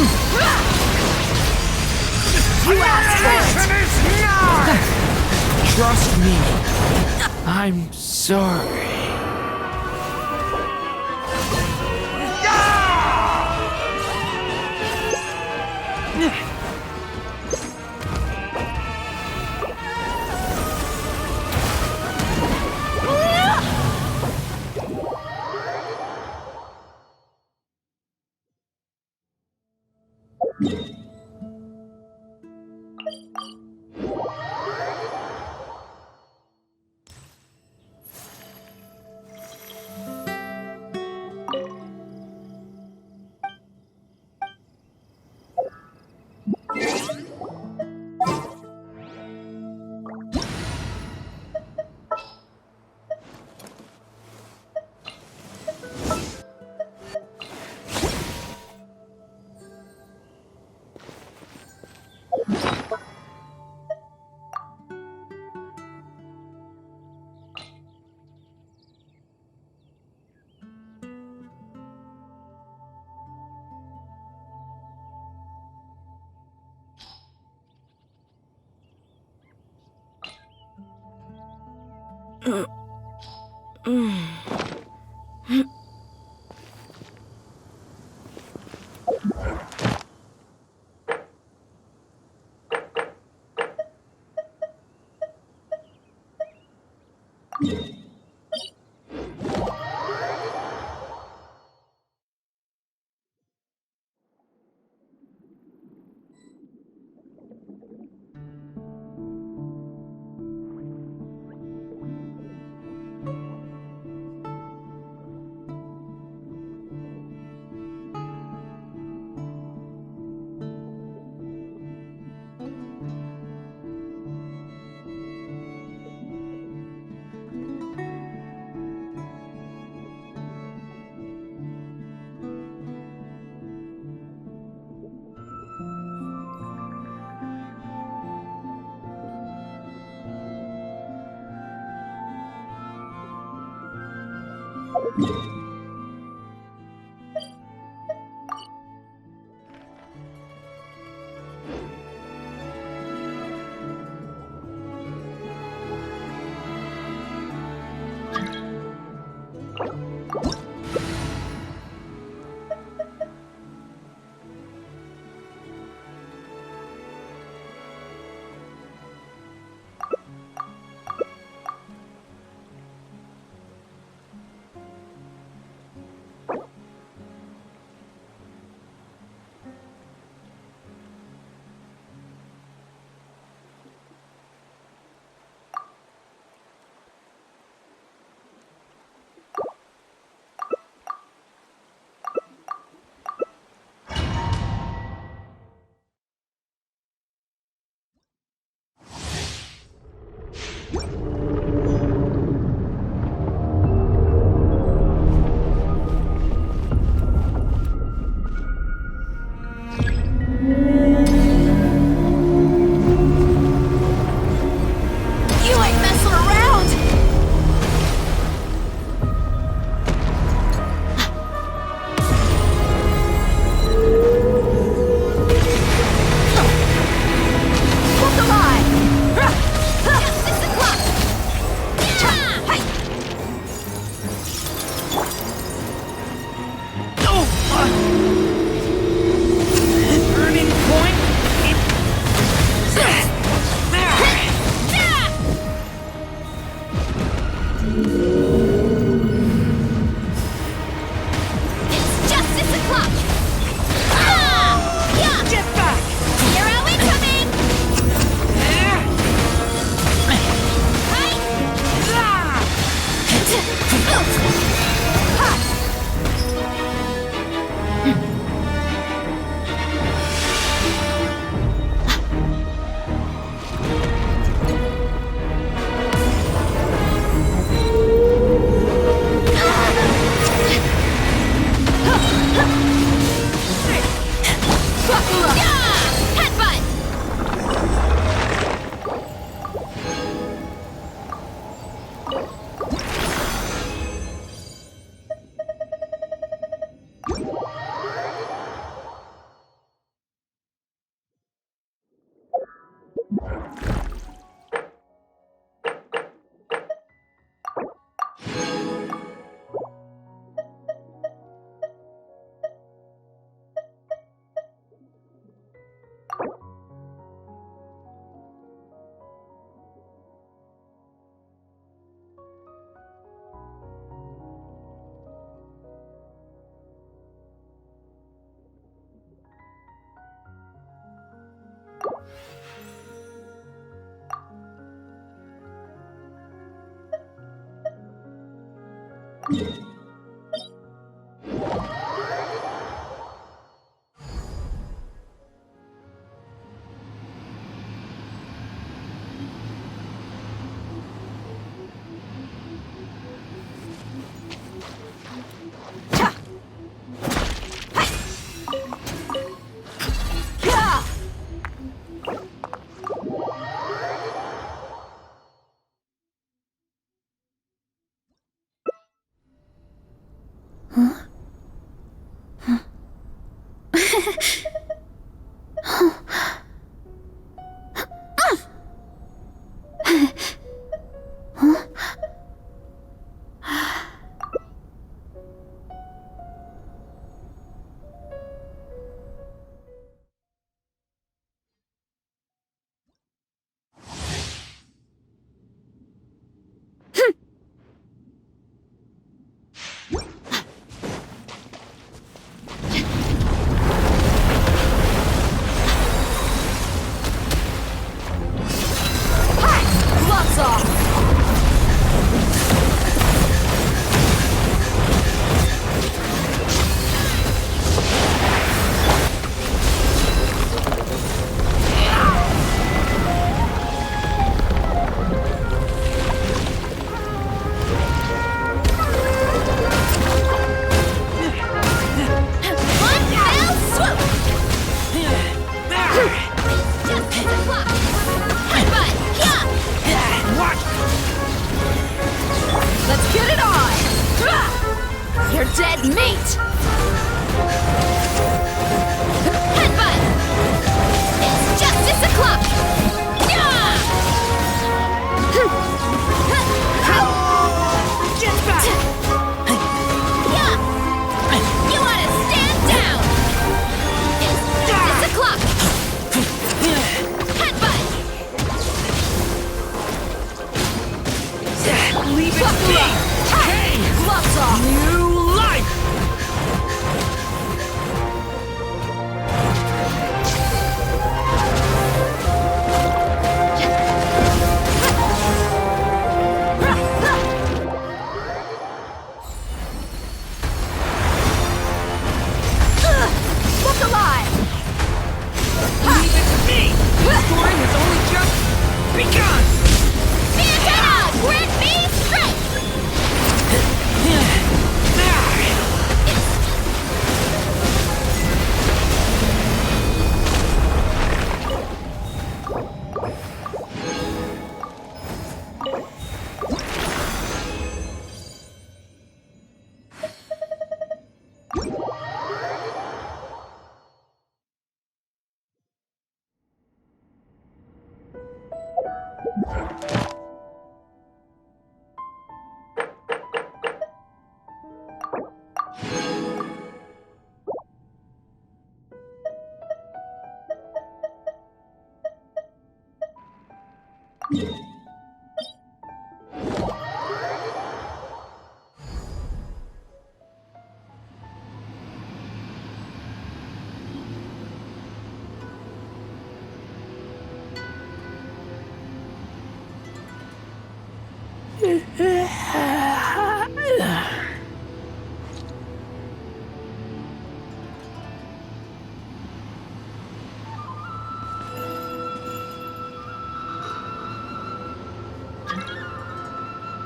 You asked for it! Annihilation is nigh! Trust me. I'm sorry.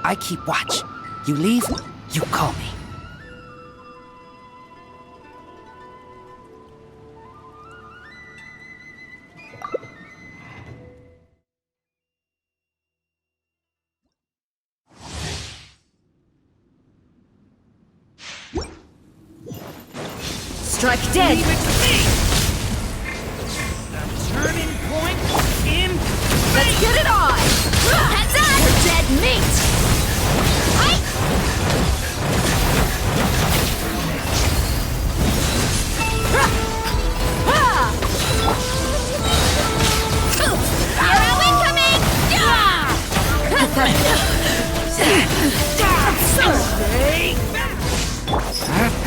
I keep watch. You leave, you call me. Strike dead! Leave it to me! The turning point in Let's get it on! Heads up! You're dead meat! Hero incoming! Stay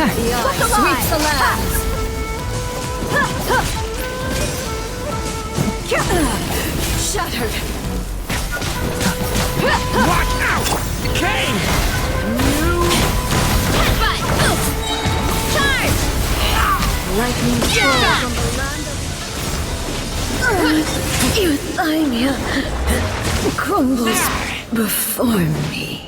The eye sweeps the lands! Shattered! Watch out! Decay! New Euthymia crumbles before me.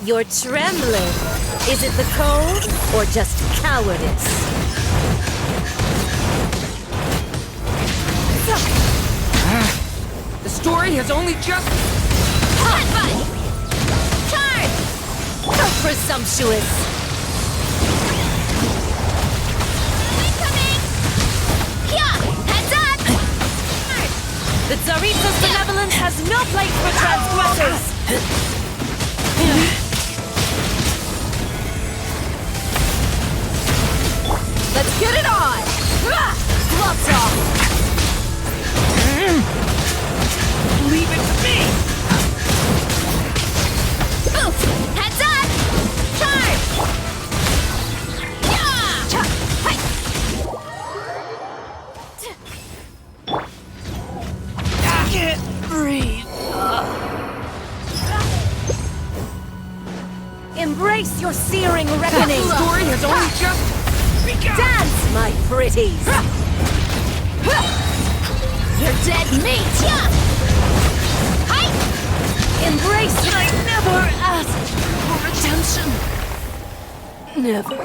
You're trembling. Is it the cold or just cowardice? The story has only just... Headbutt! Charge! So presumptuous! Incoming! Yeah! Heads up! The Tsaritsa's benevolence has no place for transgressors! Let's get it on! Gloves off! Leave it to me! Oof! Heads up! Charge! Yeah! I can't breathe. Embrace your searing reckoning! The story has only just begun! Dance, my pretties! You're dead meat! Yeah! Hi! Embrace it! I never asked for attention. Never.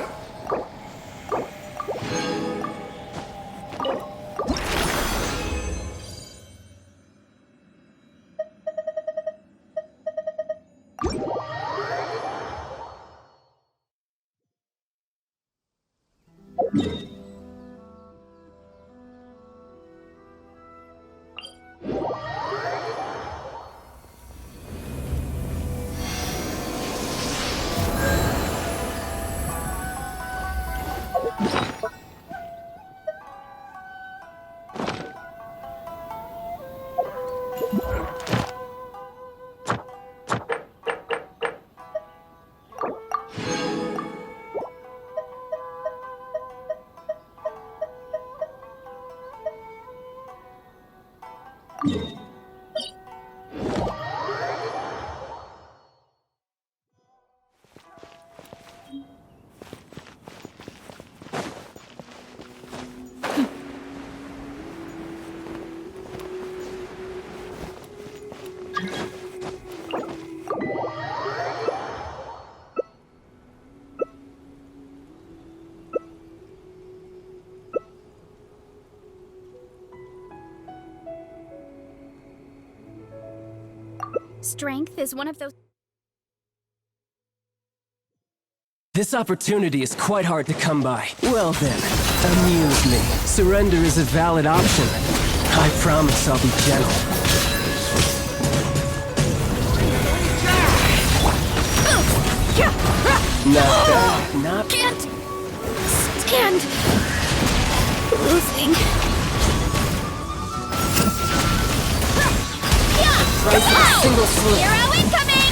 Strength is one of those... This opportunity is quite hard to come by. Well then, amuse me. Surrender is a valid option. I promise I'll be gentle. Not bad. Not... Can't stand losing. Right for a single slip. Hero incoming!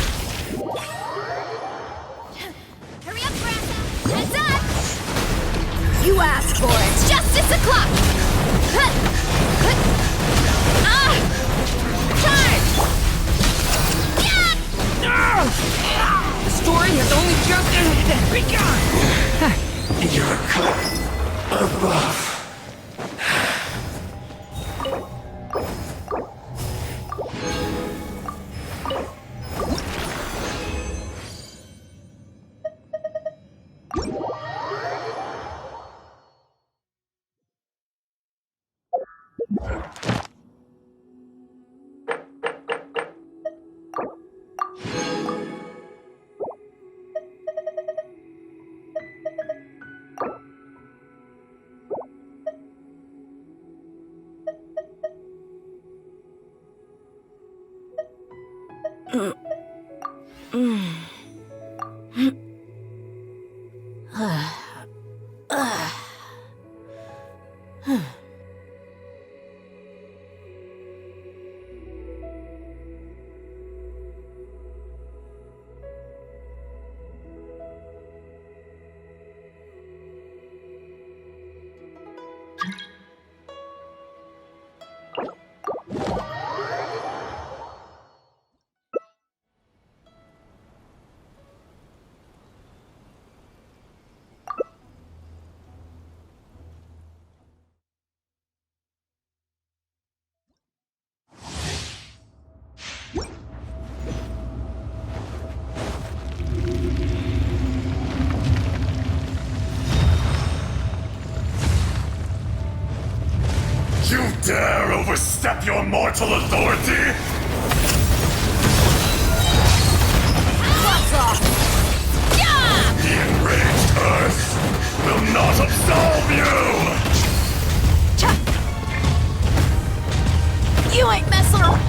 Hurry up, Brassa! Heads up! You asked for it. It's justice o'clock! Charge! The story has only just begun! You're coming above. You dare overstep your mortal authority? What's off? The enraged Earth will not absolve you! You ain't messing around.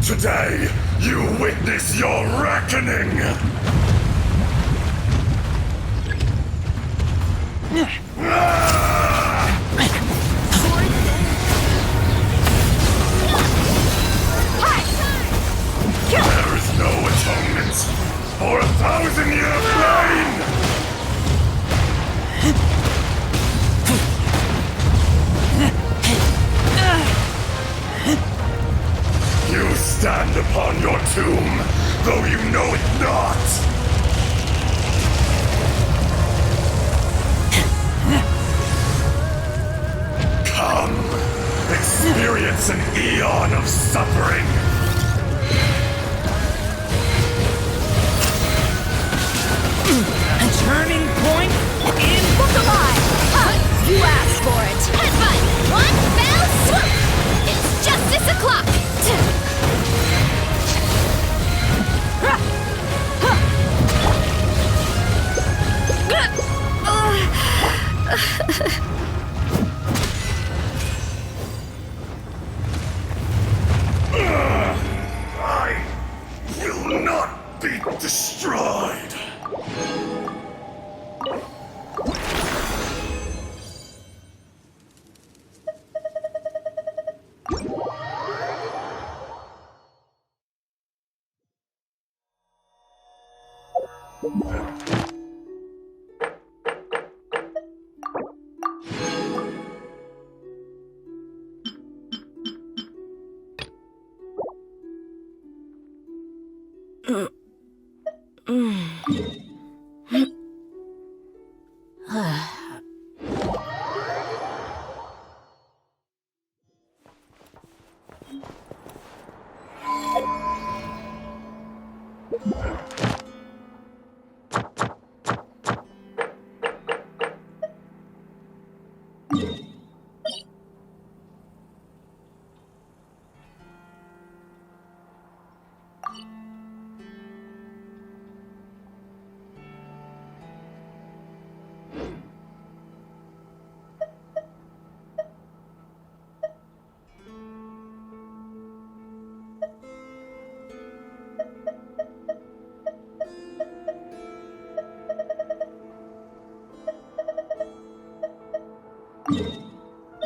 Today, you witness your reckoning! There is no atonement for a 1,000-year reign! You stand upon your tomb, though you know it not! Come, experience an eon of suffering! A turning point in... Look alive! You asked for it! Headbutt! One fell swoop! It's justice o'clock! I will not be destroyed!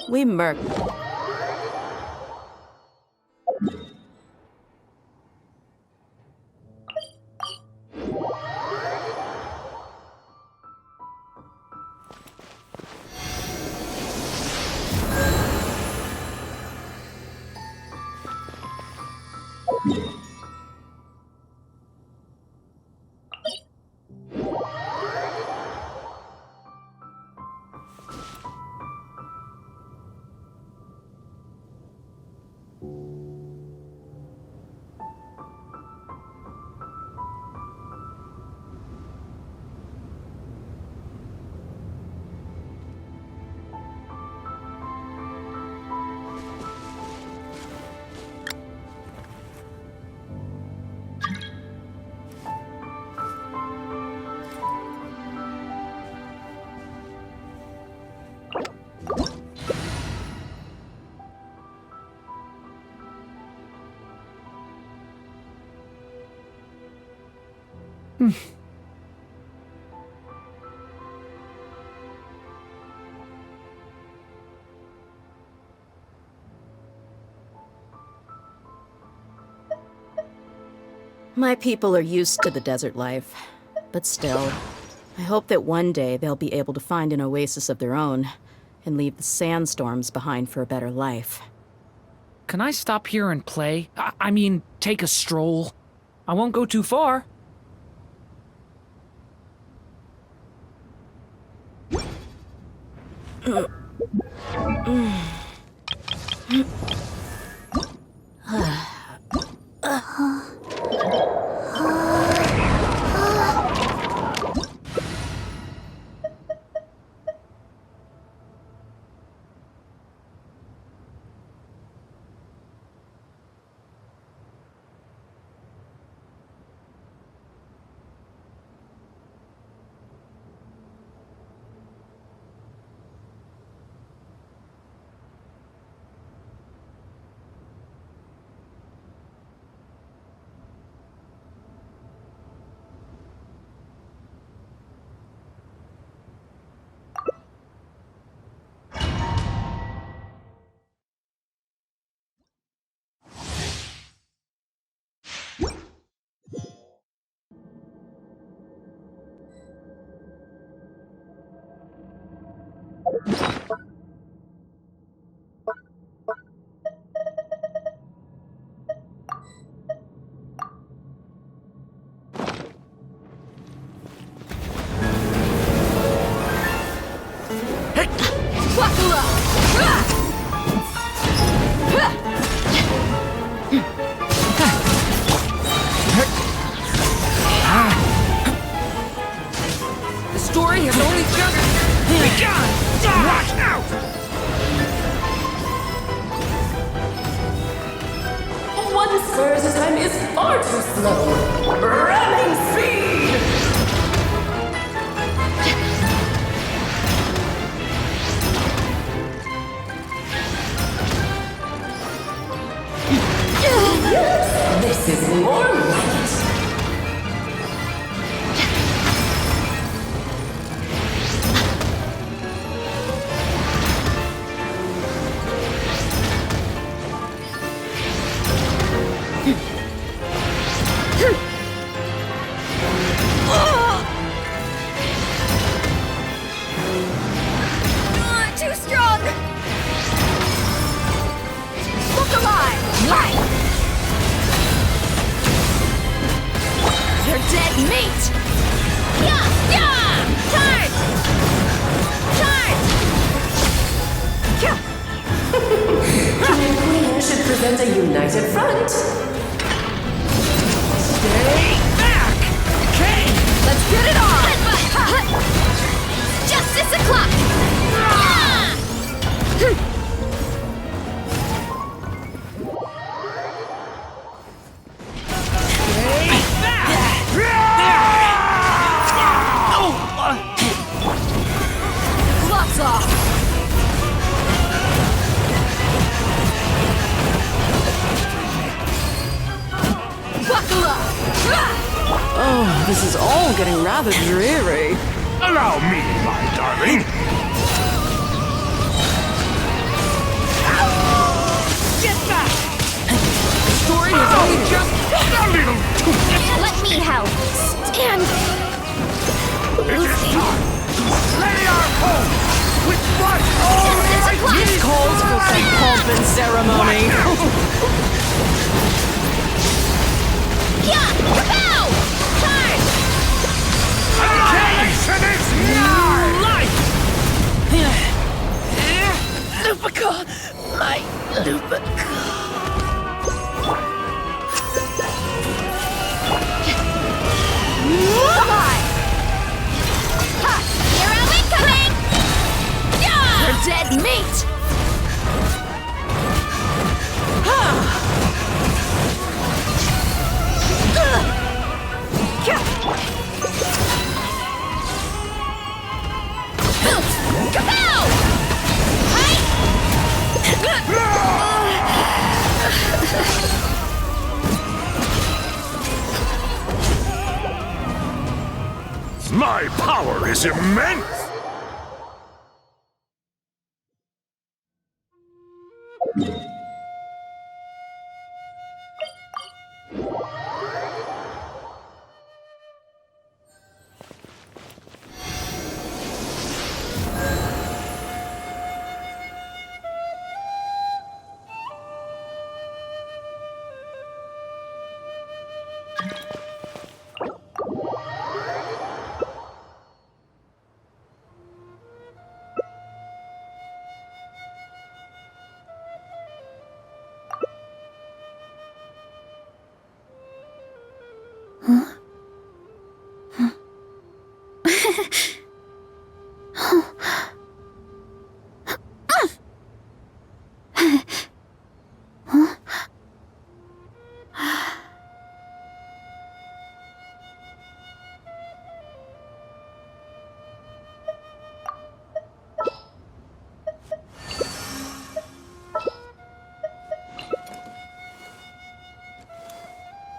We murk. My people are used to the desert life, but still, I hope that one day they'll be able to find an oasis of their own and leave the sandstorms behind for a better life. Can I stop here and play? I mean, take a stroll. I won't go too far. The story has only just begun! Watch out! One spur's time is far too slow. Ramming speed! Yes, this is more like it. Too strong! Look alive! Light! You're dead meat! Yeah! Yeah! Charge! Charge! King and Queen should present a united front. Stay back! Okay! Let's get it on! Justice o'clock! Gloves off! Buckle up! Oh, this is all getting rather dreary. Allow me, my darling. Get back! The story has only just... Let me help. Stand. It is time to slay our foe with blood. Justice o'clock! This calls for some pomp and ceremony. My power is immense!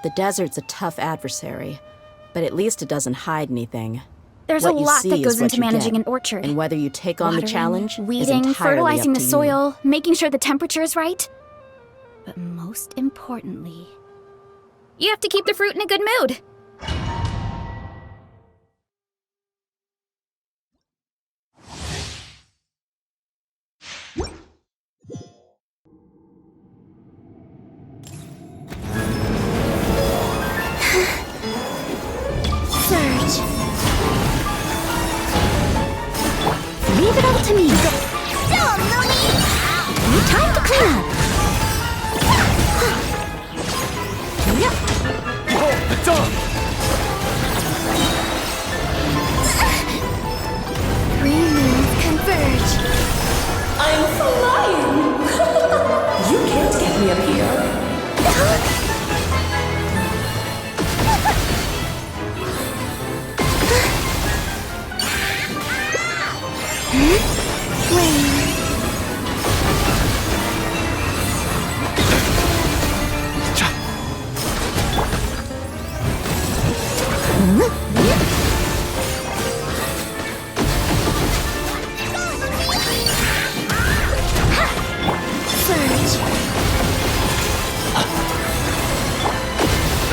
The desert's a tough adversary, but at least it doesn't hide anything. There's What a you lot see that is goes what into you managing get. an orchard. And whether you take on the Watering, challenge is weeding, entirely fertilizing up the to you. soil, making sure the temperature is right. But most importantly, you have to keep the fruit in a good mood. Surge. Leave it all to me. Time to clean up. Behold the dawn! Three moons converge. I'm flying! You can't get me up here.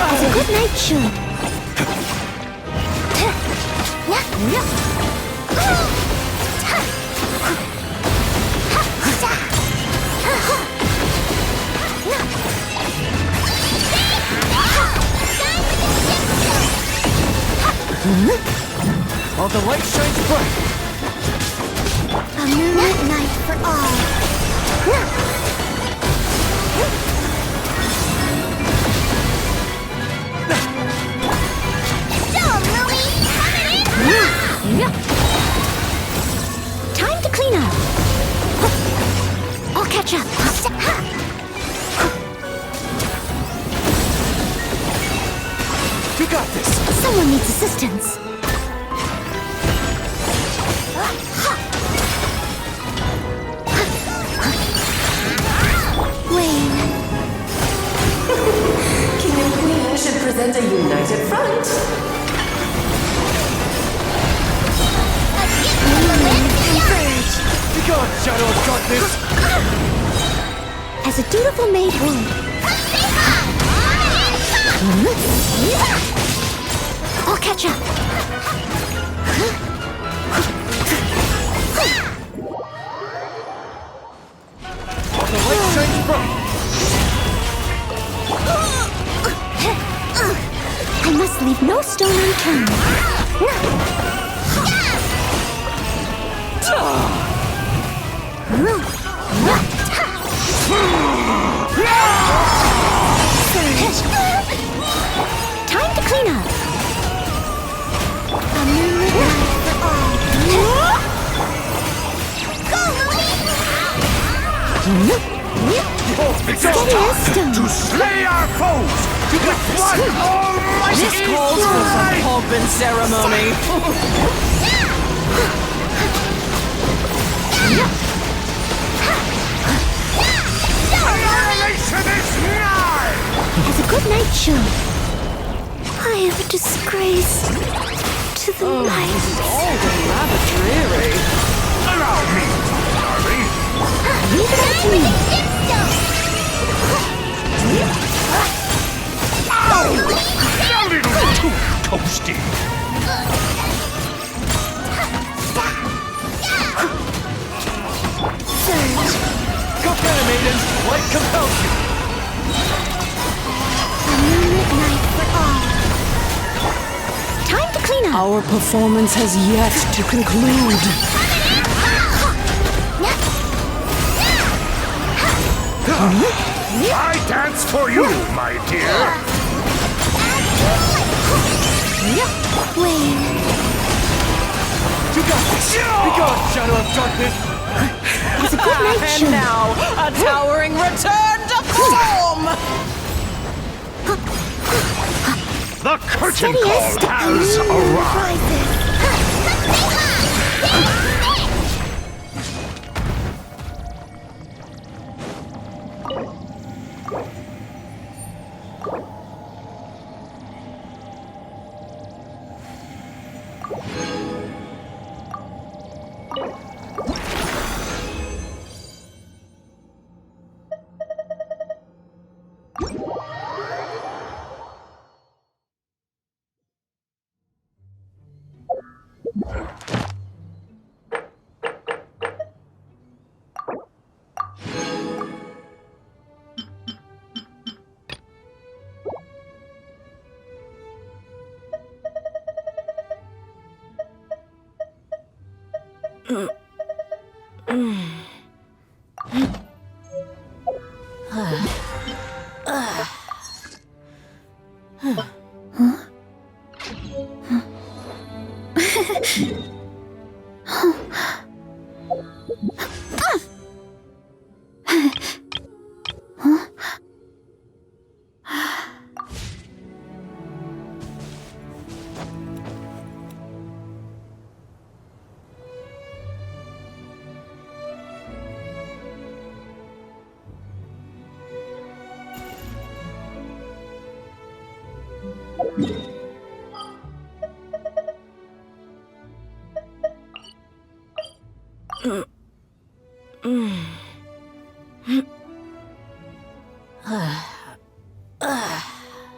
As a good night should. While the light shines bright, A moonlit night for all. Time to clean up. I'll catch up. you got this! Someone needs assistance. Wayne. King and Queen should present a united front. Converge. Be gone, Shadow of Darkness! As a dutiful maid would. I'll catch up. While the light shines bright, I must leave no stone unturned. Time to clean up. A moonlit night for all. It's Steady as stone. to slay our foes with one almighty This calls for some strike! pomp and ceremony. Annihilation is nigh! As a good night should. I am a disgrace to the light. This is all rather dreary. Allow me, darling. Leave it up to me. A little too toasty. Surge. Go get it, maidens! Light compels you! A moonlit night for all. Time to clean up. Our performance has yet to conclude. I dance for you, my dear. Wayne. You got this! Be gone, shadow of darkness! It was a good night, And Shun. now, a towering return to form! The curtain Steadiest call has arrived. rises.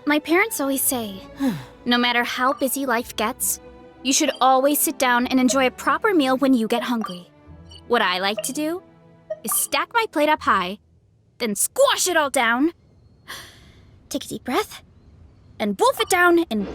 My parents always say, no matter how busy life gets, you should always sit down and enjoy a proper meal when you get hungry. What I like to do is stack my plate up high, then squash it all down, take a deep breath, and wolf it down and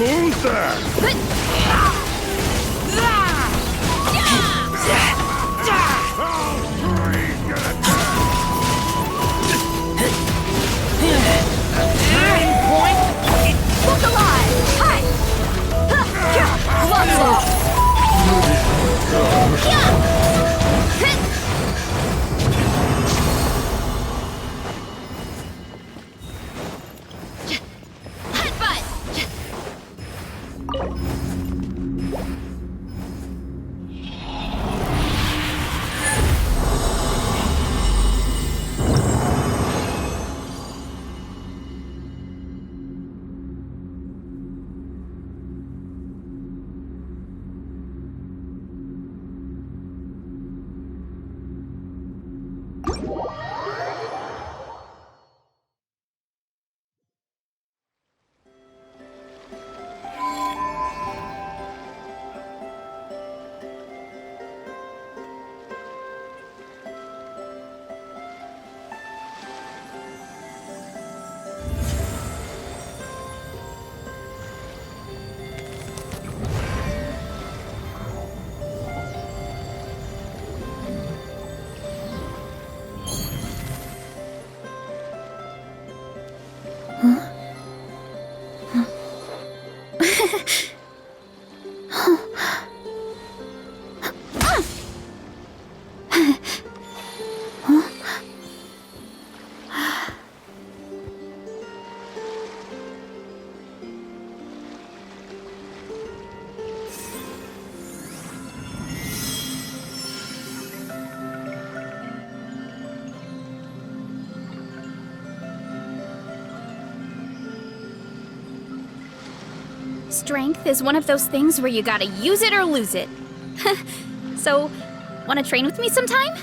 Who's that? Look alive! Hi! Gloves off! Headbutt! Strength is one of those things where you gotta use it or lose it. So, wanna train with me sometime?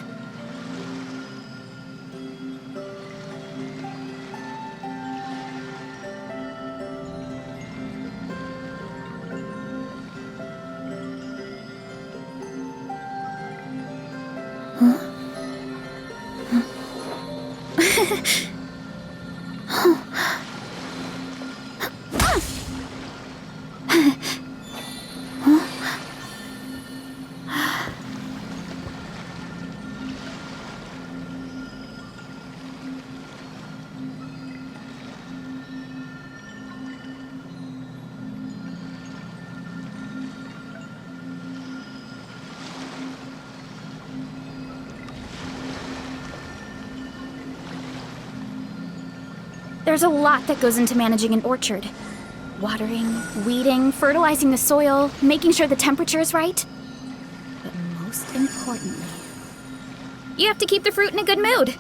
There's a lot that goes into managing an orchard. Watering, weeding, fertilizing the soil, making sure the temperature is right. But most importantly, you have to keep the fruit in a good mood.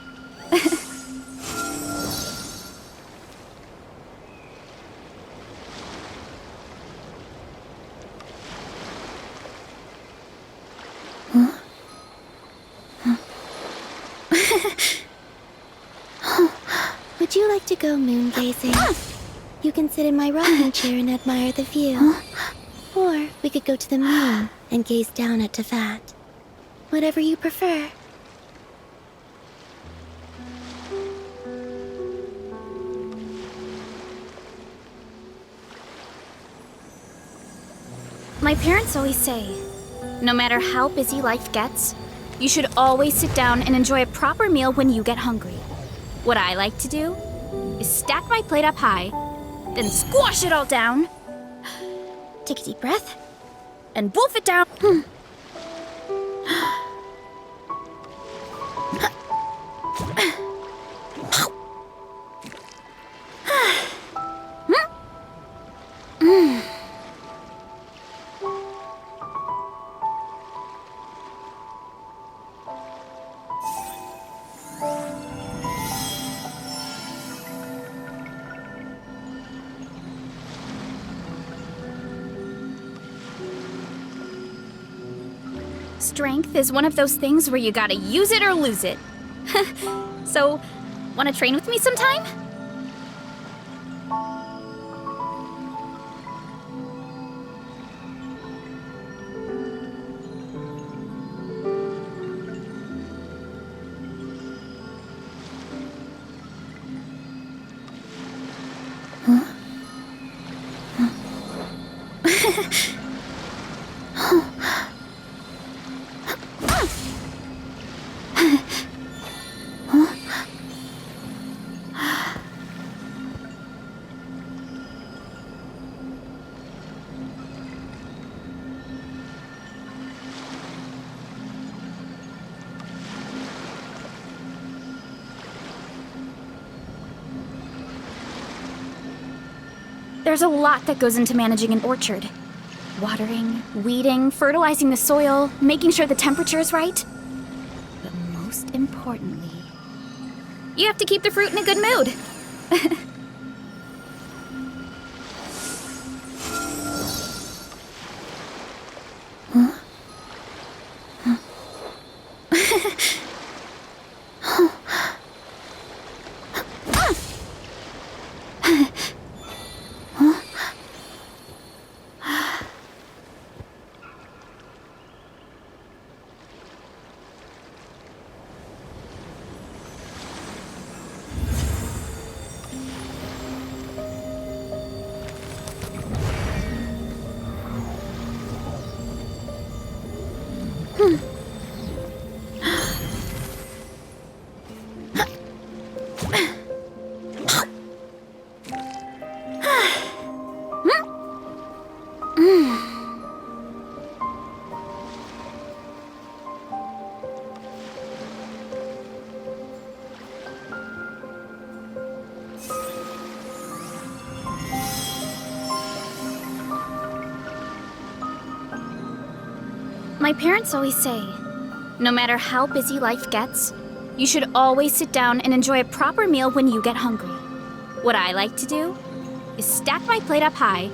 Would you like to go moon gazing? You can sit in my rocking chair and admire the view. Or we could go to the moon and gaze down at Tefat. Whatever you prefer. My parents always say, no matter how busy life gets, You should always sit down and enjoy a proper meal when you get hungry. What I like to do is stack my plate up high, then squash it all down. Take a deep breath and wolf it down. Strength is one of those things where you gotta use it or lose it. So, wanna train with me sometime? There's a lot that goes into managing an orchard. Watering, weeding, fertilizing the soil, making sure the temperature is right. But most importantly, you have to keep the fruit in a good mood. My parents always say, no matter how busy life gets, you should always sit down and enjoy a proper meal when you get hungry. What I like to do is stack my plate up high,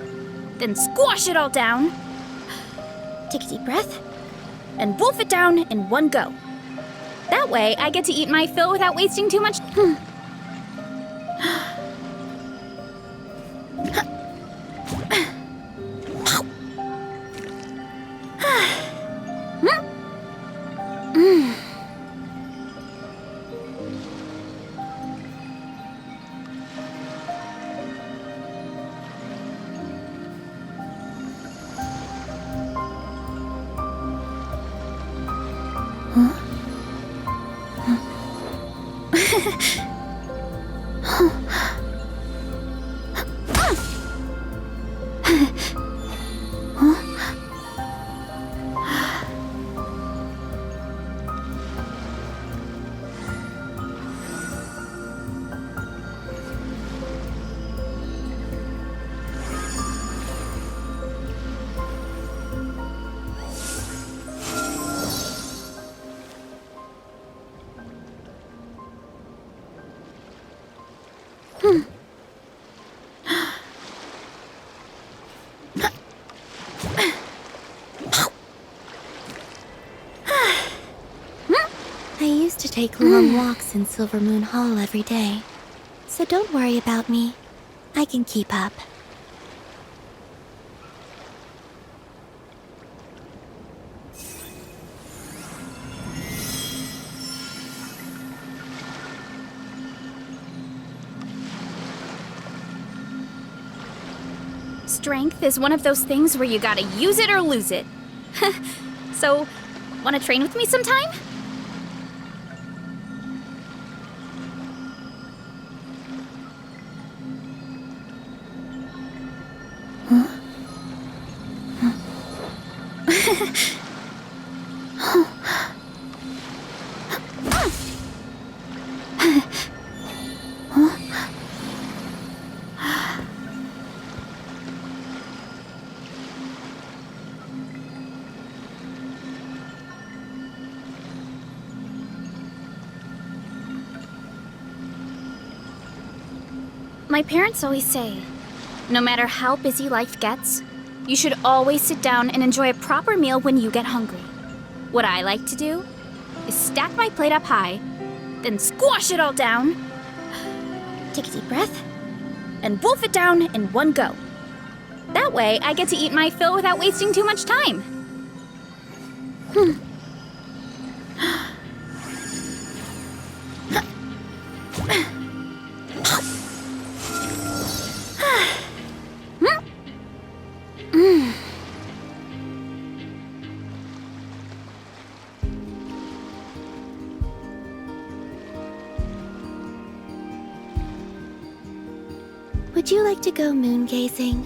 then squash it all down. Take a deep breath and wolf it down in one go. That way, I get to eat my fill without wasting too much. I used to take long walks in Silvermoon Hall every day, so don't worry about me. I can keep up. Strength is one of those things where you gotta use it or lose it. So, wanna train with me sometime? My parents always say, no matter how busy life gets, you should always sit down and enjoy a proper meal when you get hungry. What I like to do is stack my plate up high, then squash it all down, take a deep breath, and wolf it down in one go. That way, I get to eat my fill without wasting too much time. Would you like to go moon gazing?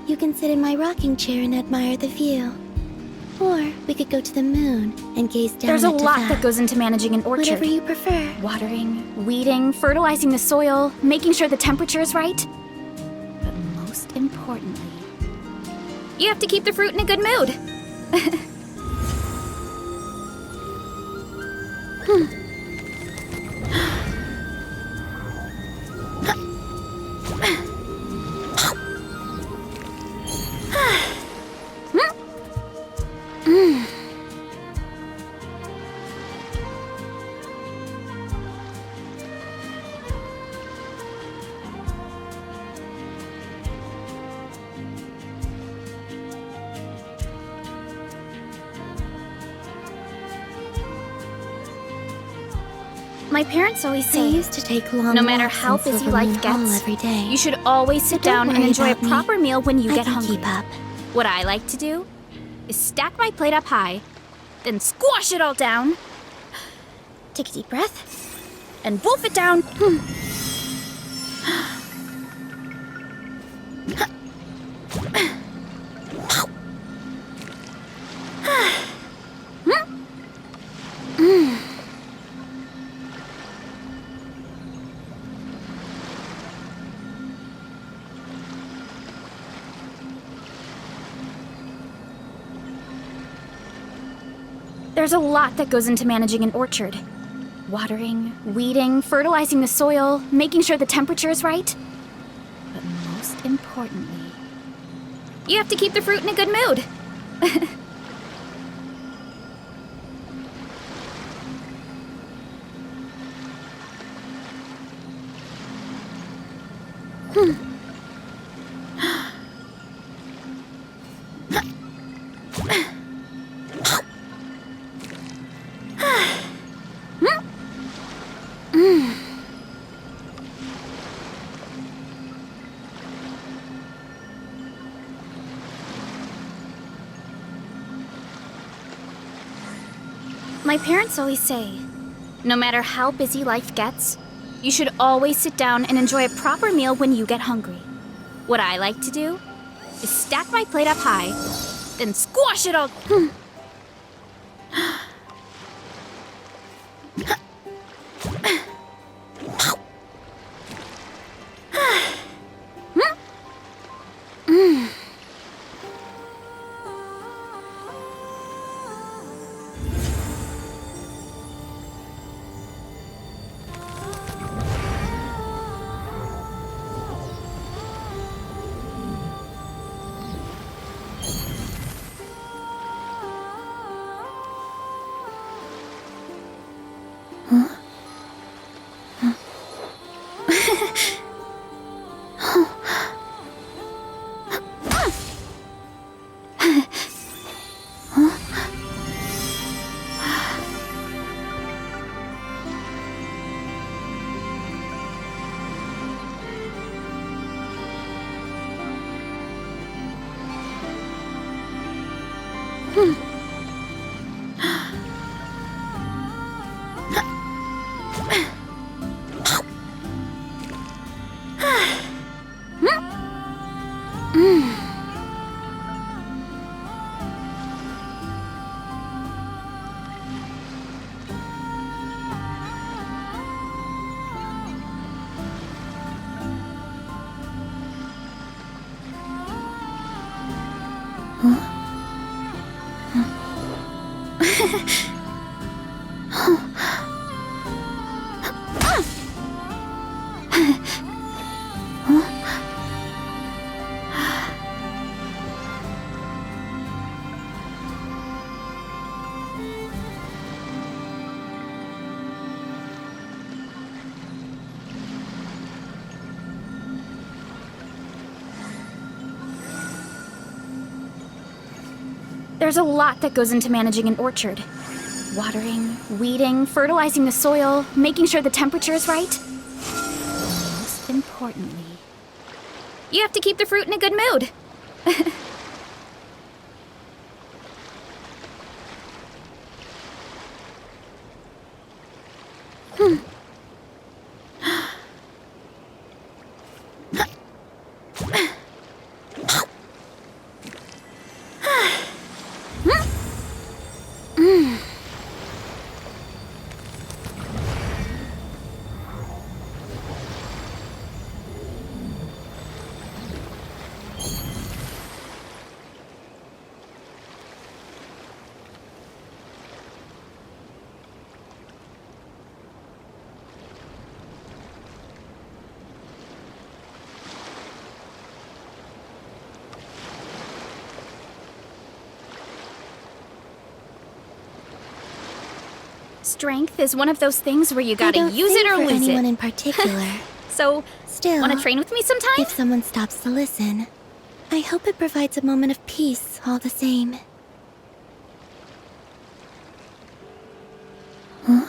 You can sit in my rocking chair and admire the view. Or we could go to the moon and gaze down There's a into lot that. that goes into managing an orchard. Whatever you prefer. Watering, weeding, fertilizing the soil, making sure the temperature is right. But most importantly, you have to keep the fruit in a good mood. My parents always say, I used to take long no matter walks how in busy Silvermoon life Hall gets, every day. you should always sit But don't down and worry enjoy a about me. proper meal when you I get can hungry. keep up. What I like to do is stack my plate up high, then squash it all down, take a deep breath, and wolf it down. There's a lot that goes into managing an orchard. Watering, weeding, fertilizing the soil, making sure the temperature is right. But most importantly, you have to keep the fruit in a good mood. My parents always say, no matter how busy life gets, you should always sit down and enjoy a proper meal when you get hungry. What I like to do is stack my plate up high, then squash it all. There's a lot that goes into managing an orchard. Watering, weeding, fertilizing the soil, making sure the temperature is right. Most importantly, you have to keep the fruit in a good mood. Strength is one of those things where you gotta use it or lose it. Anyone in particular. So, still, wanna train with me sometime? If someone stops to listen, I hope it provides a moment of peace all the same. Huh?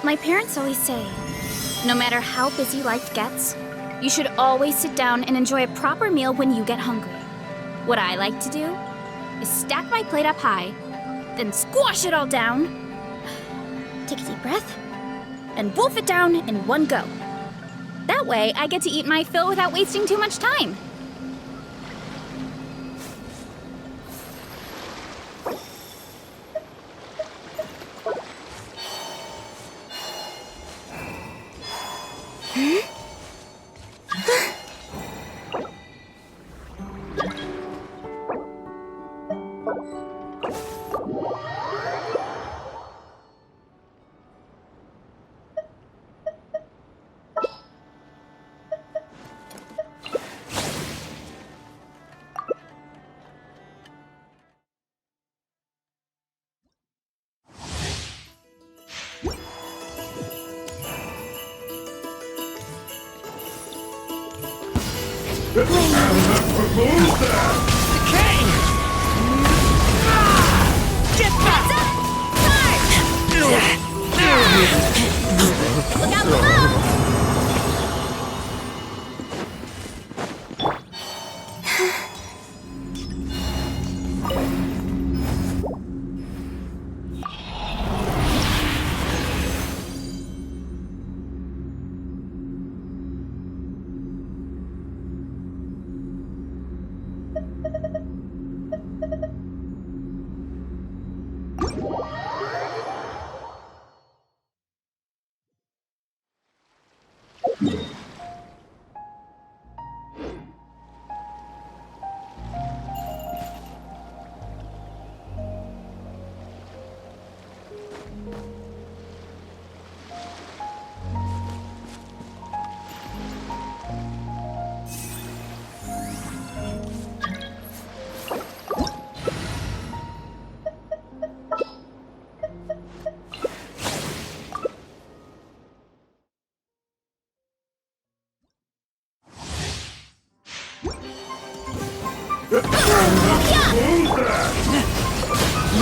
My parents always say, no matter how busy life gets, you should always sit down and enjoy a proper meal when you get hungry. What I like to do is stack my plate up high, then squash it all down, take a deep breath, and wolf it down in one go. That way, I get to eat my fill without wasting too much time. Get back! Look out below!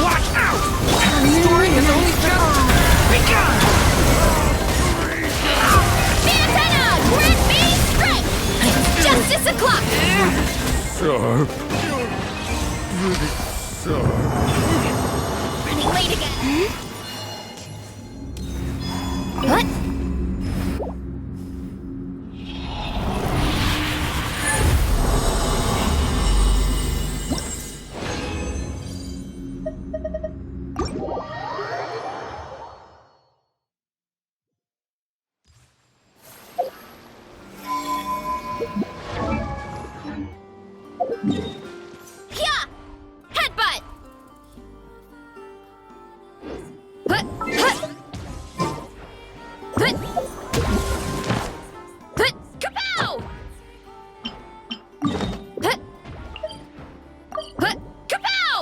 Watch out! The story has only just begun! Antenna! Grant me strength! Justice o'clock! Sharp. Pretty sharp. Running late again. What? Yeah! Headbutt! Hut! Hut! Hut! Hut! Kapow! Hut! Hut! Kapow!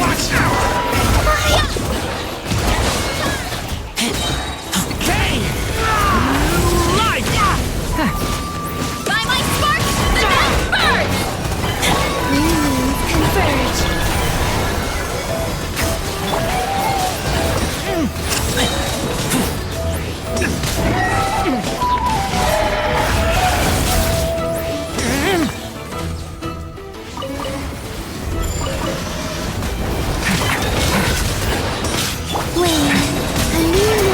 Watch out! Okay! Life! By my spark, the net burns! Converge.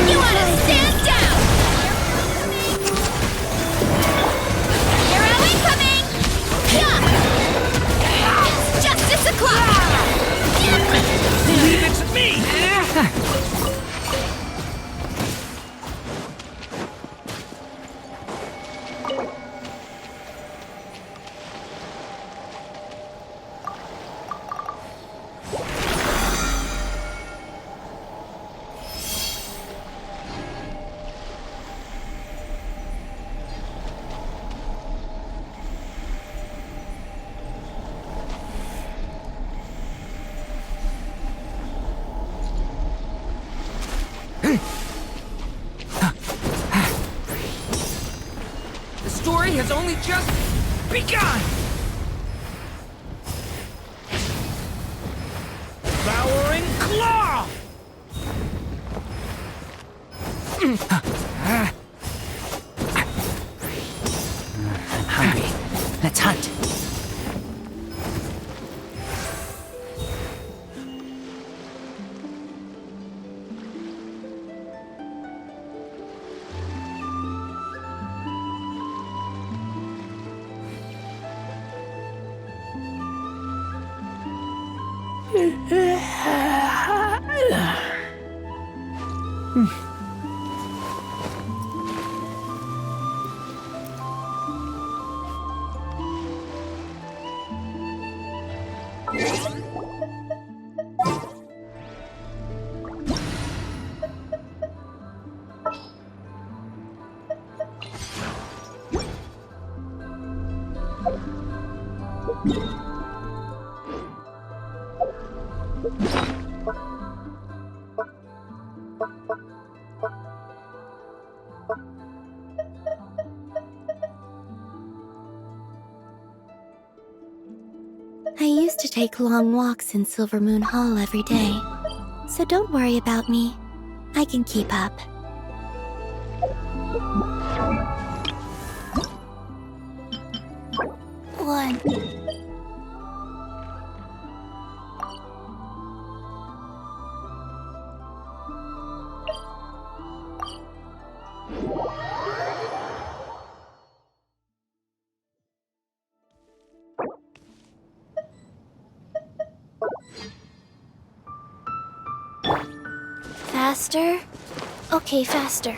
You wanna stand down! Hero incoming! Yeah! It's justice o'clock! Leave it to me! The story has only just begun! Devouring Claw! I'm hungry. Let's hunt. I used to take long walks in Silvermoon Hall every day, so don't worry about me. I can keep up. One. Faster? Okay, faster.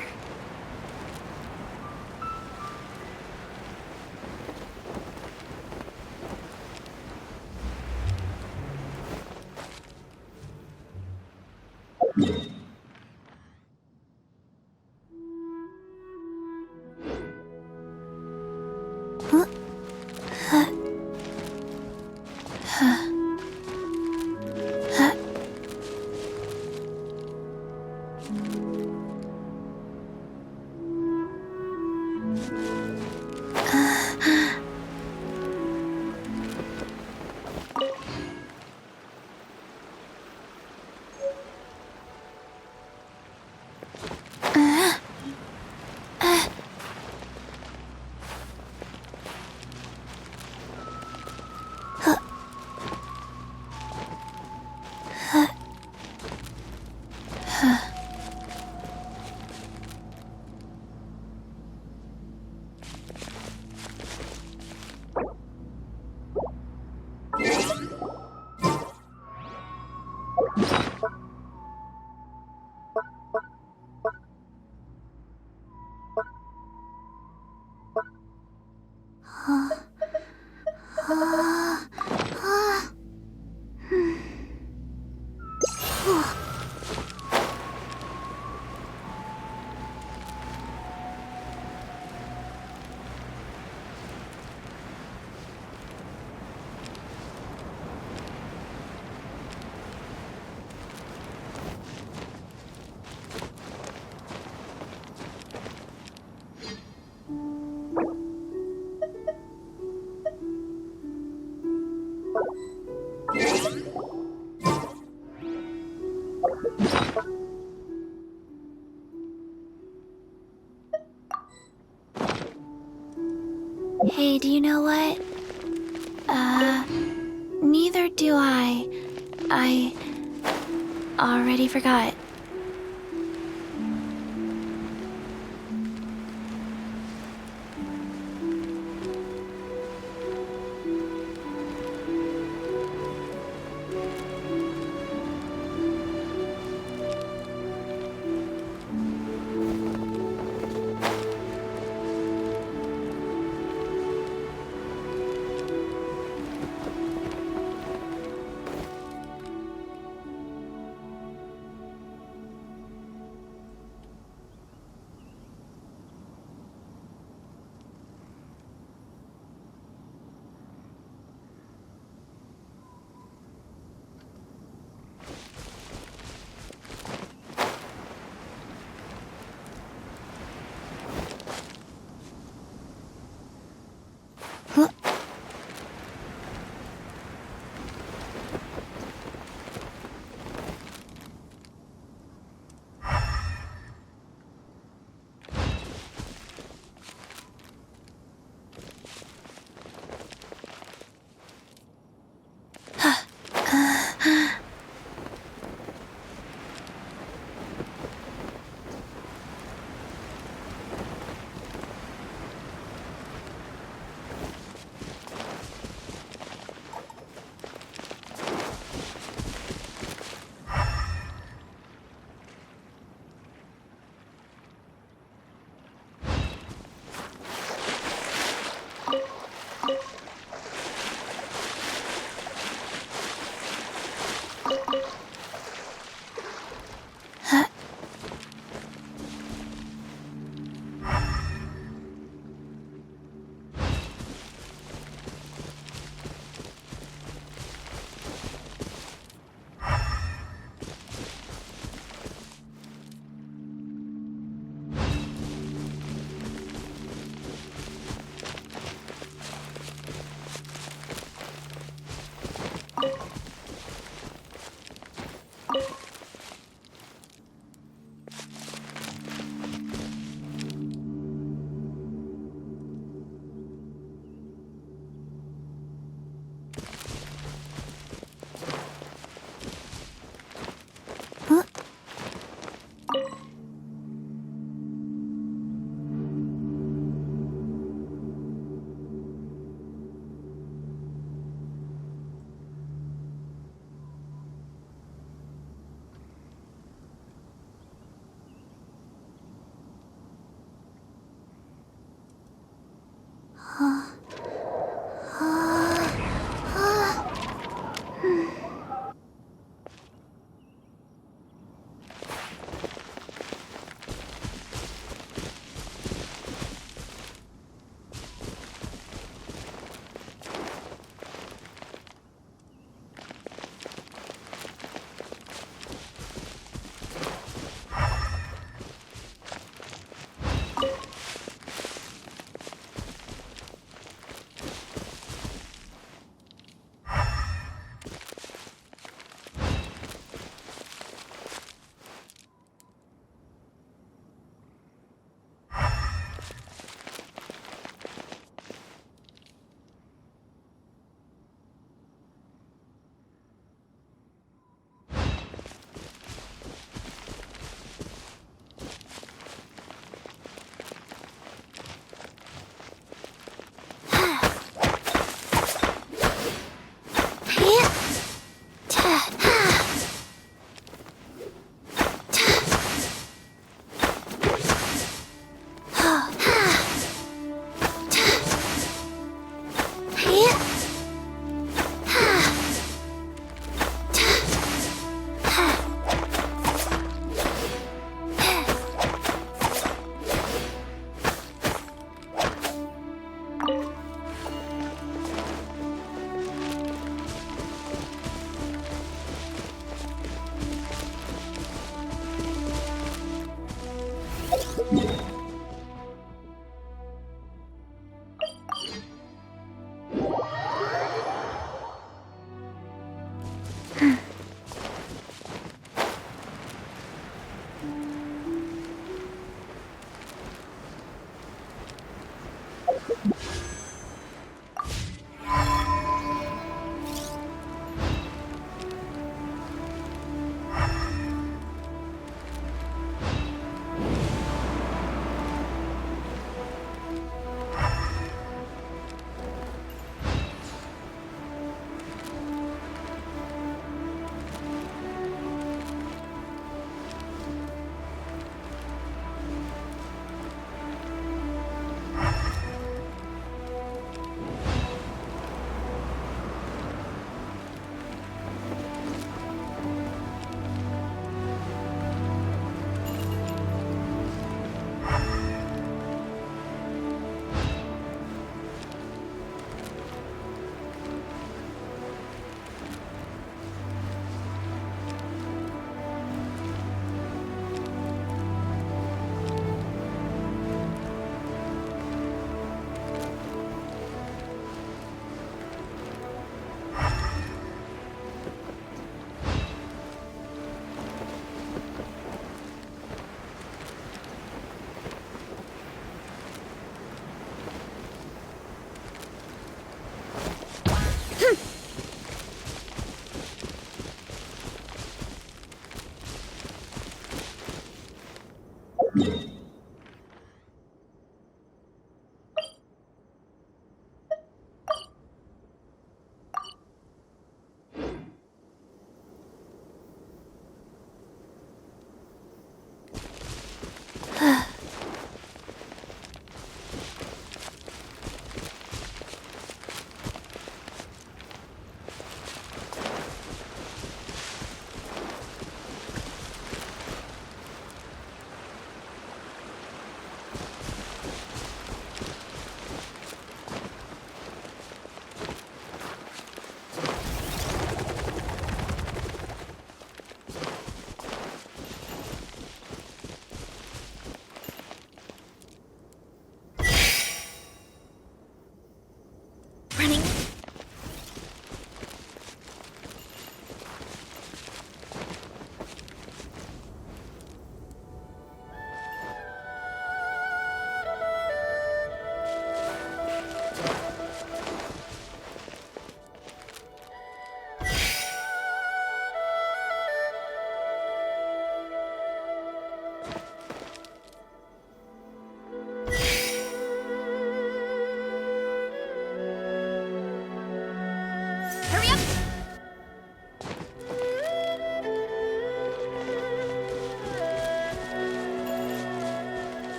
Hey, do you know what? Neither do I. I already forgot.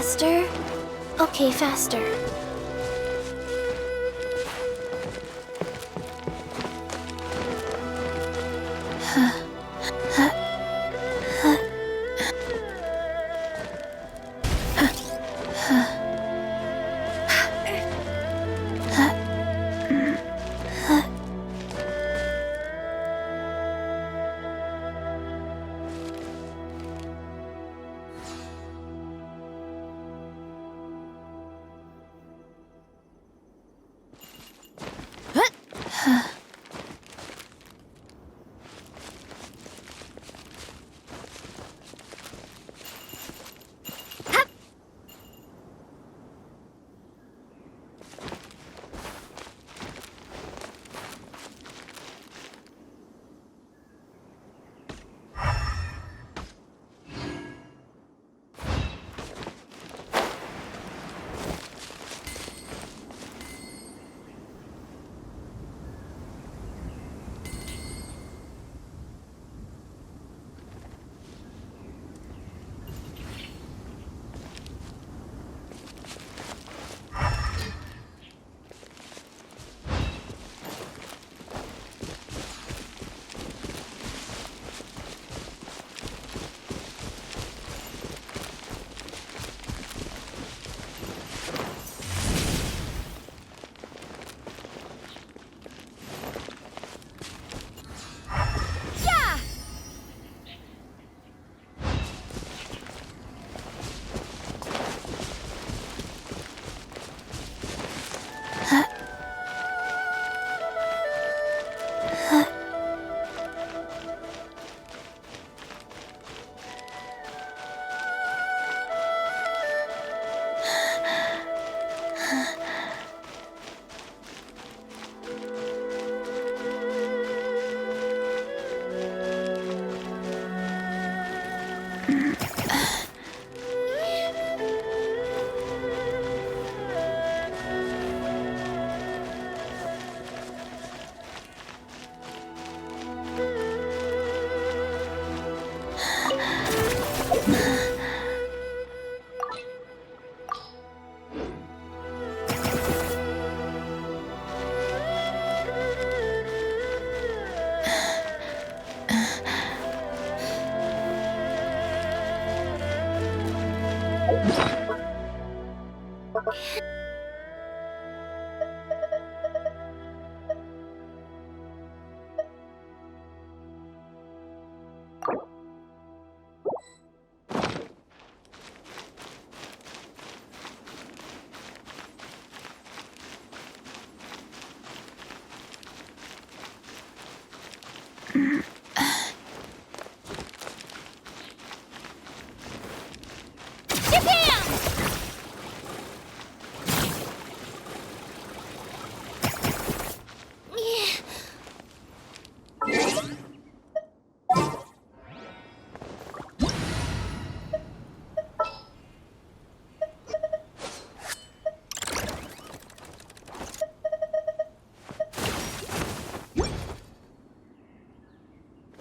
Faster? Okay, faster.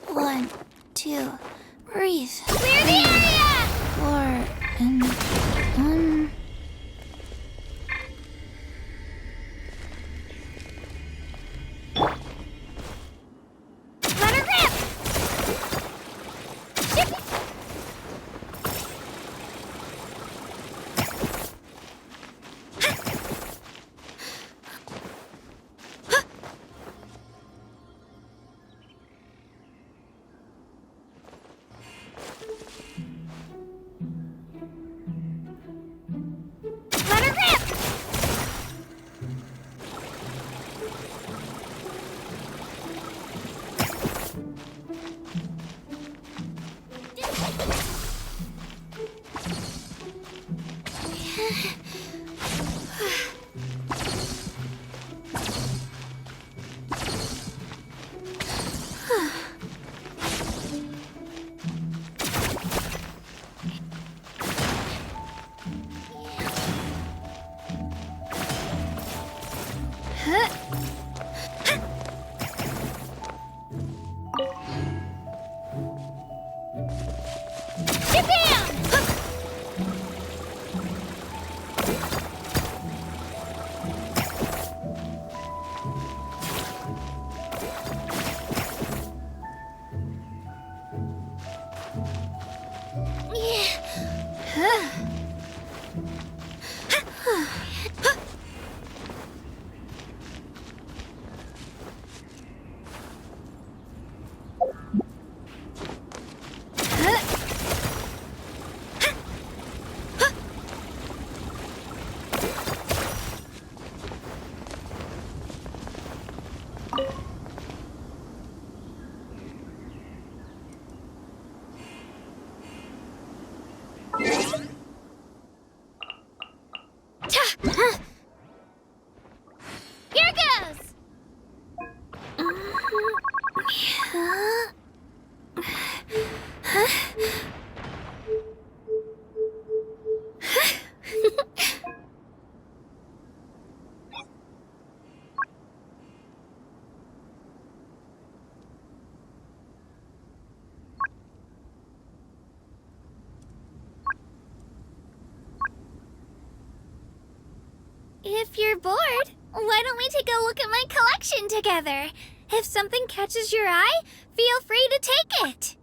One, two, breathe. Clear the area! 4 and 1. Let her rip! Let her rip! Here goes! If you're bored, why don't we take a look at my collection together? If something catches your eye, feel free to take it.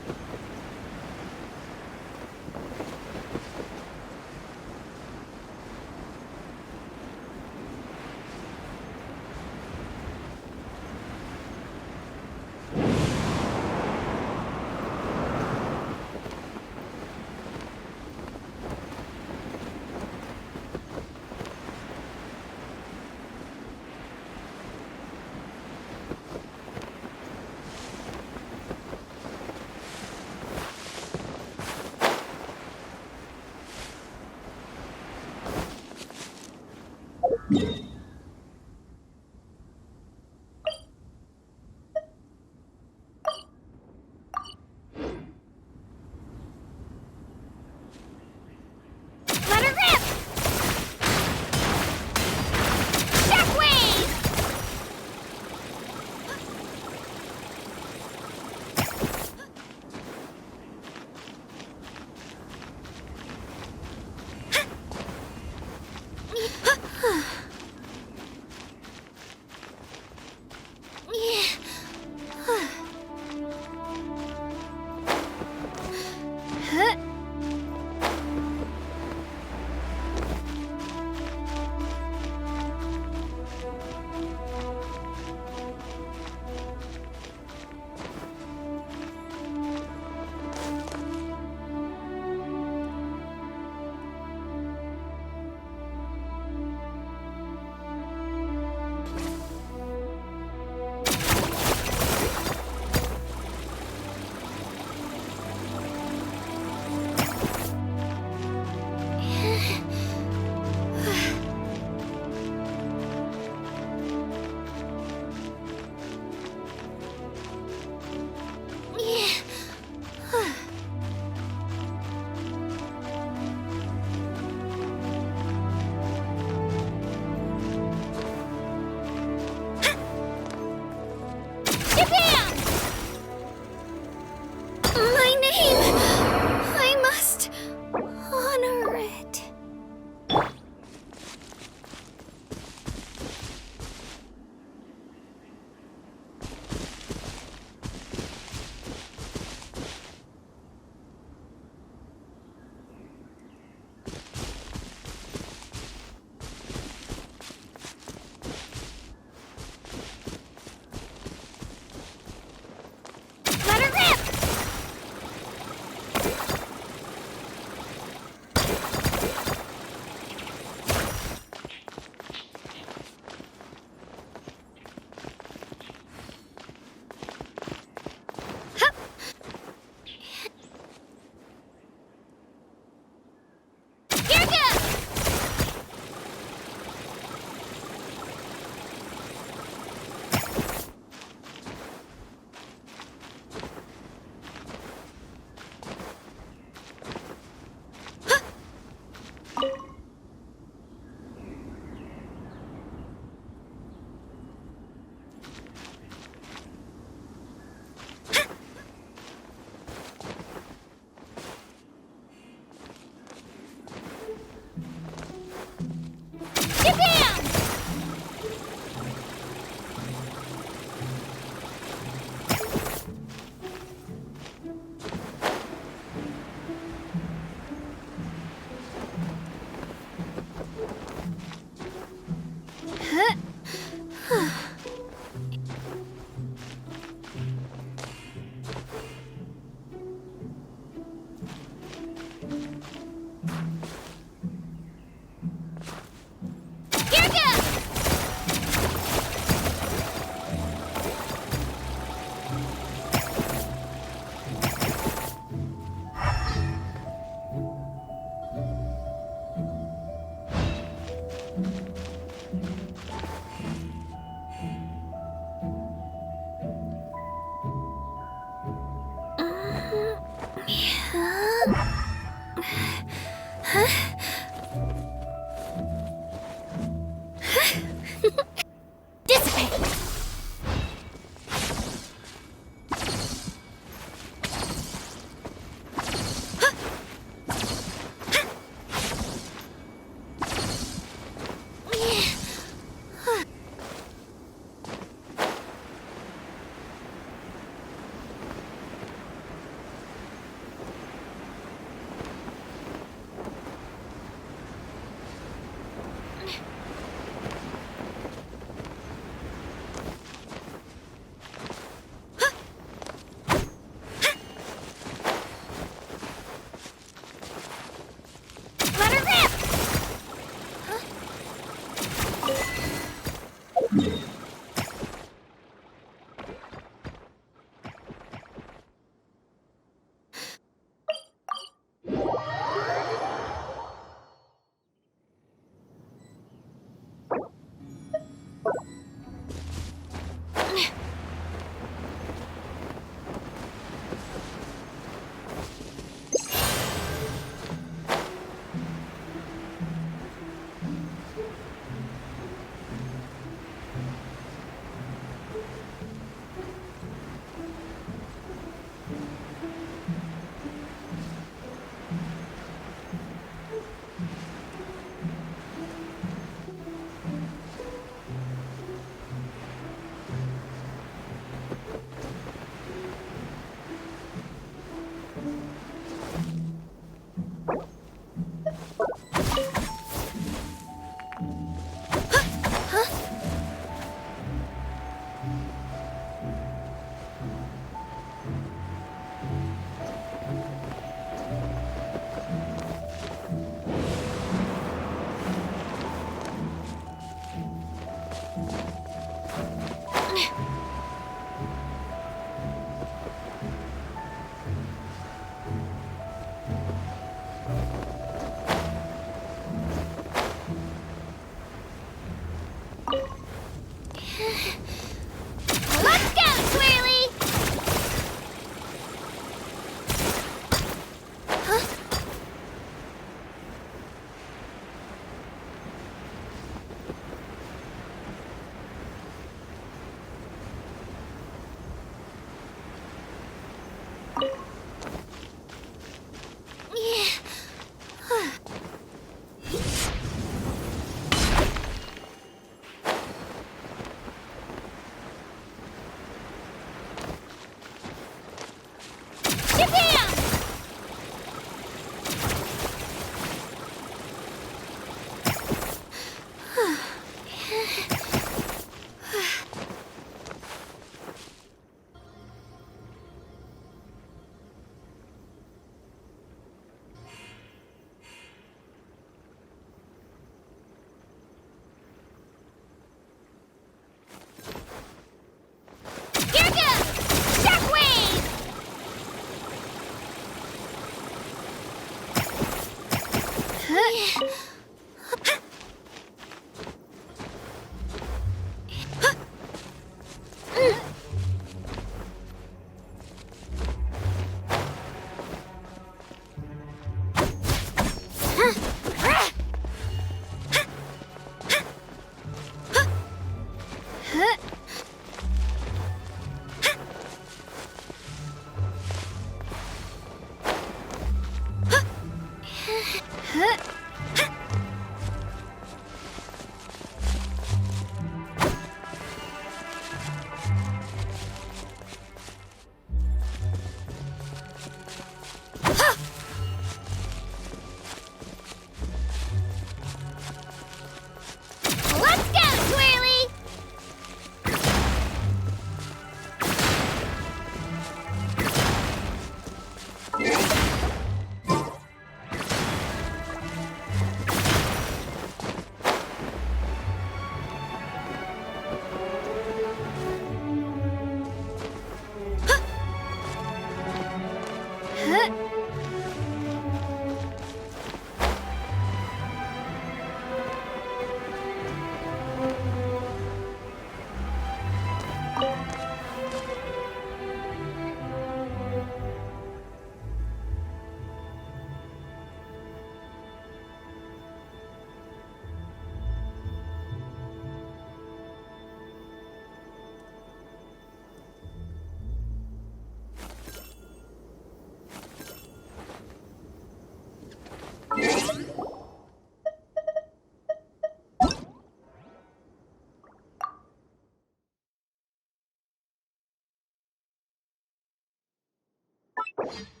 Bye.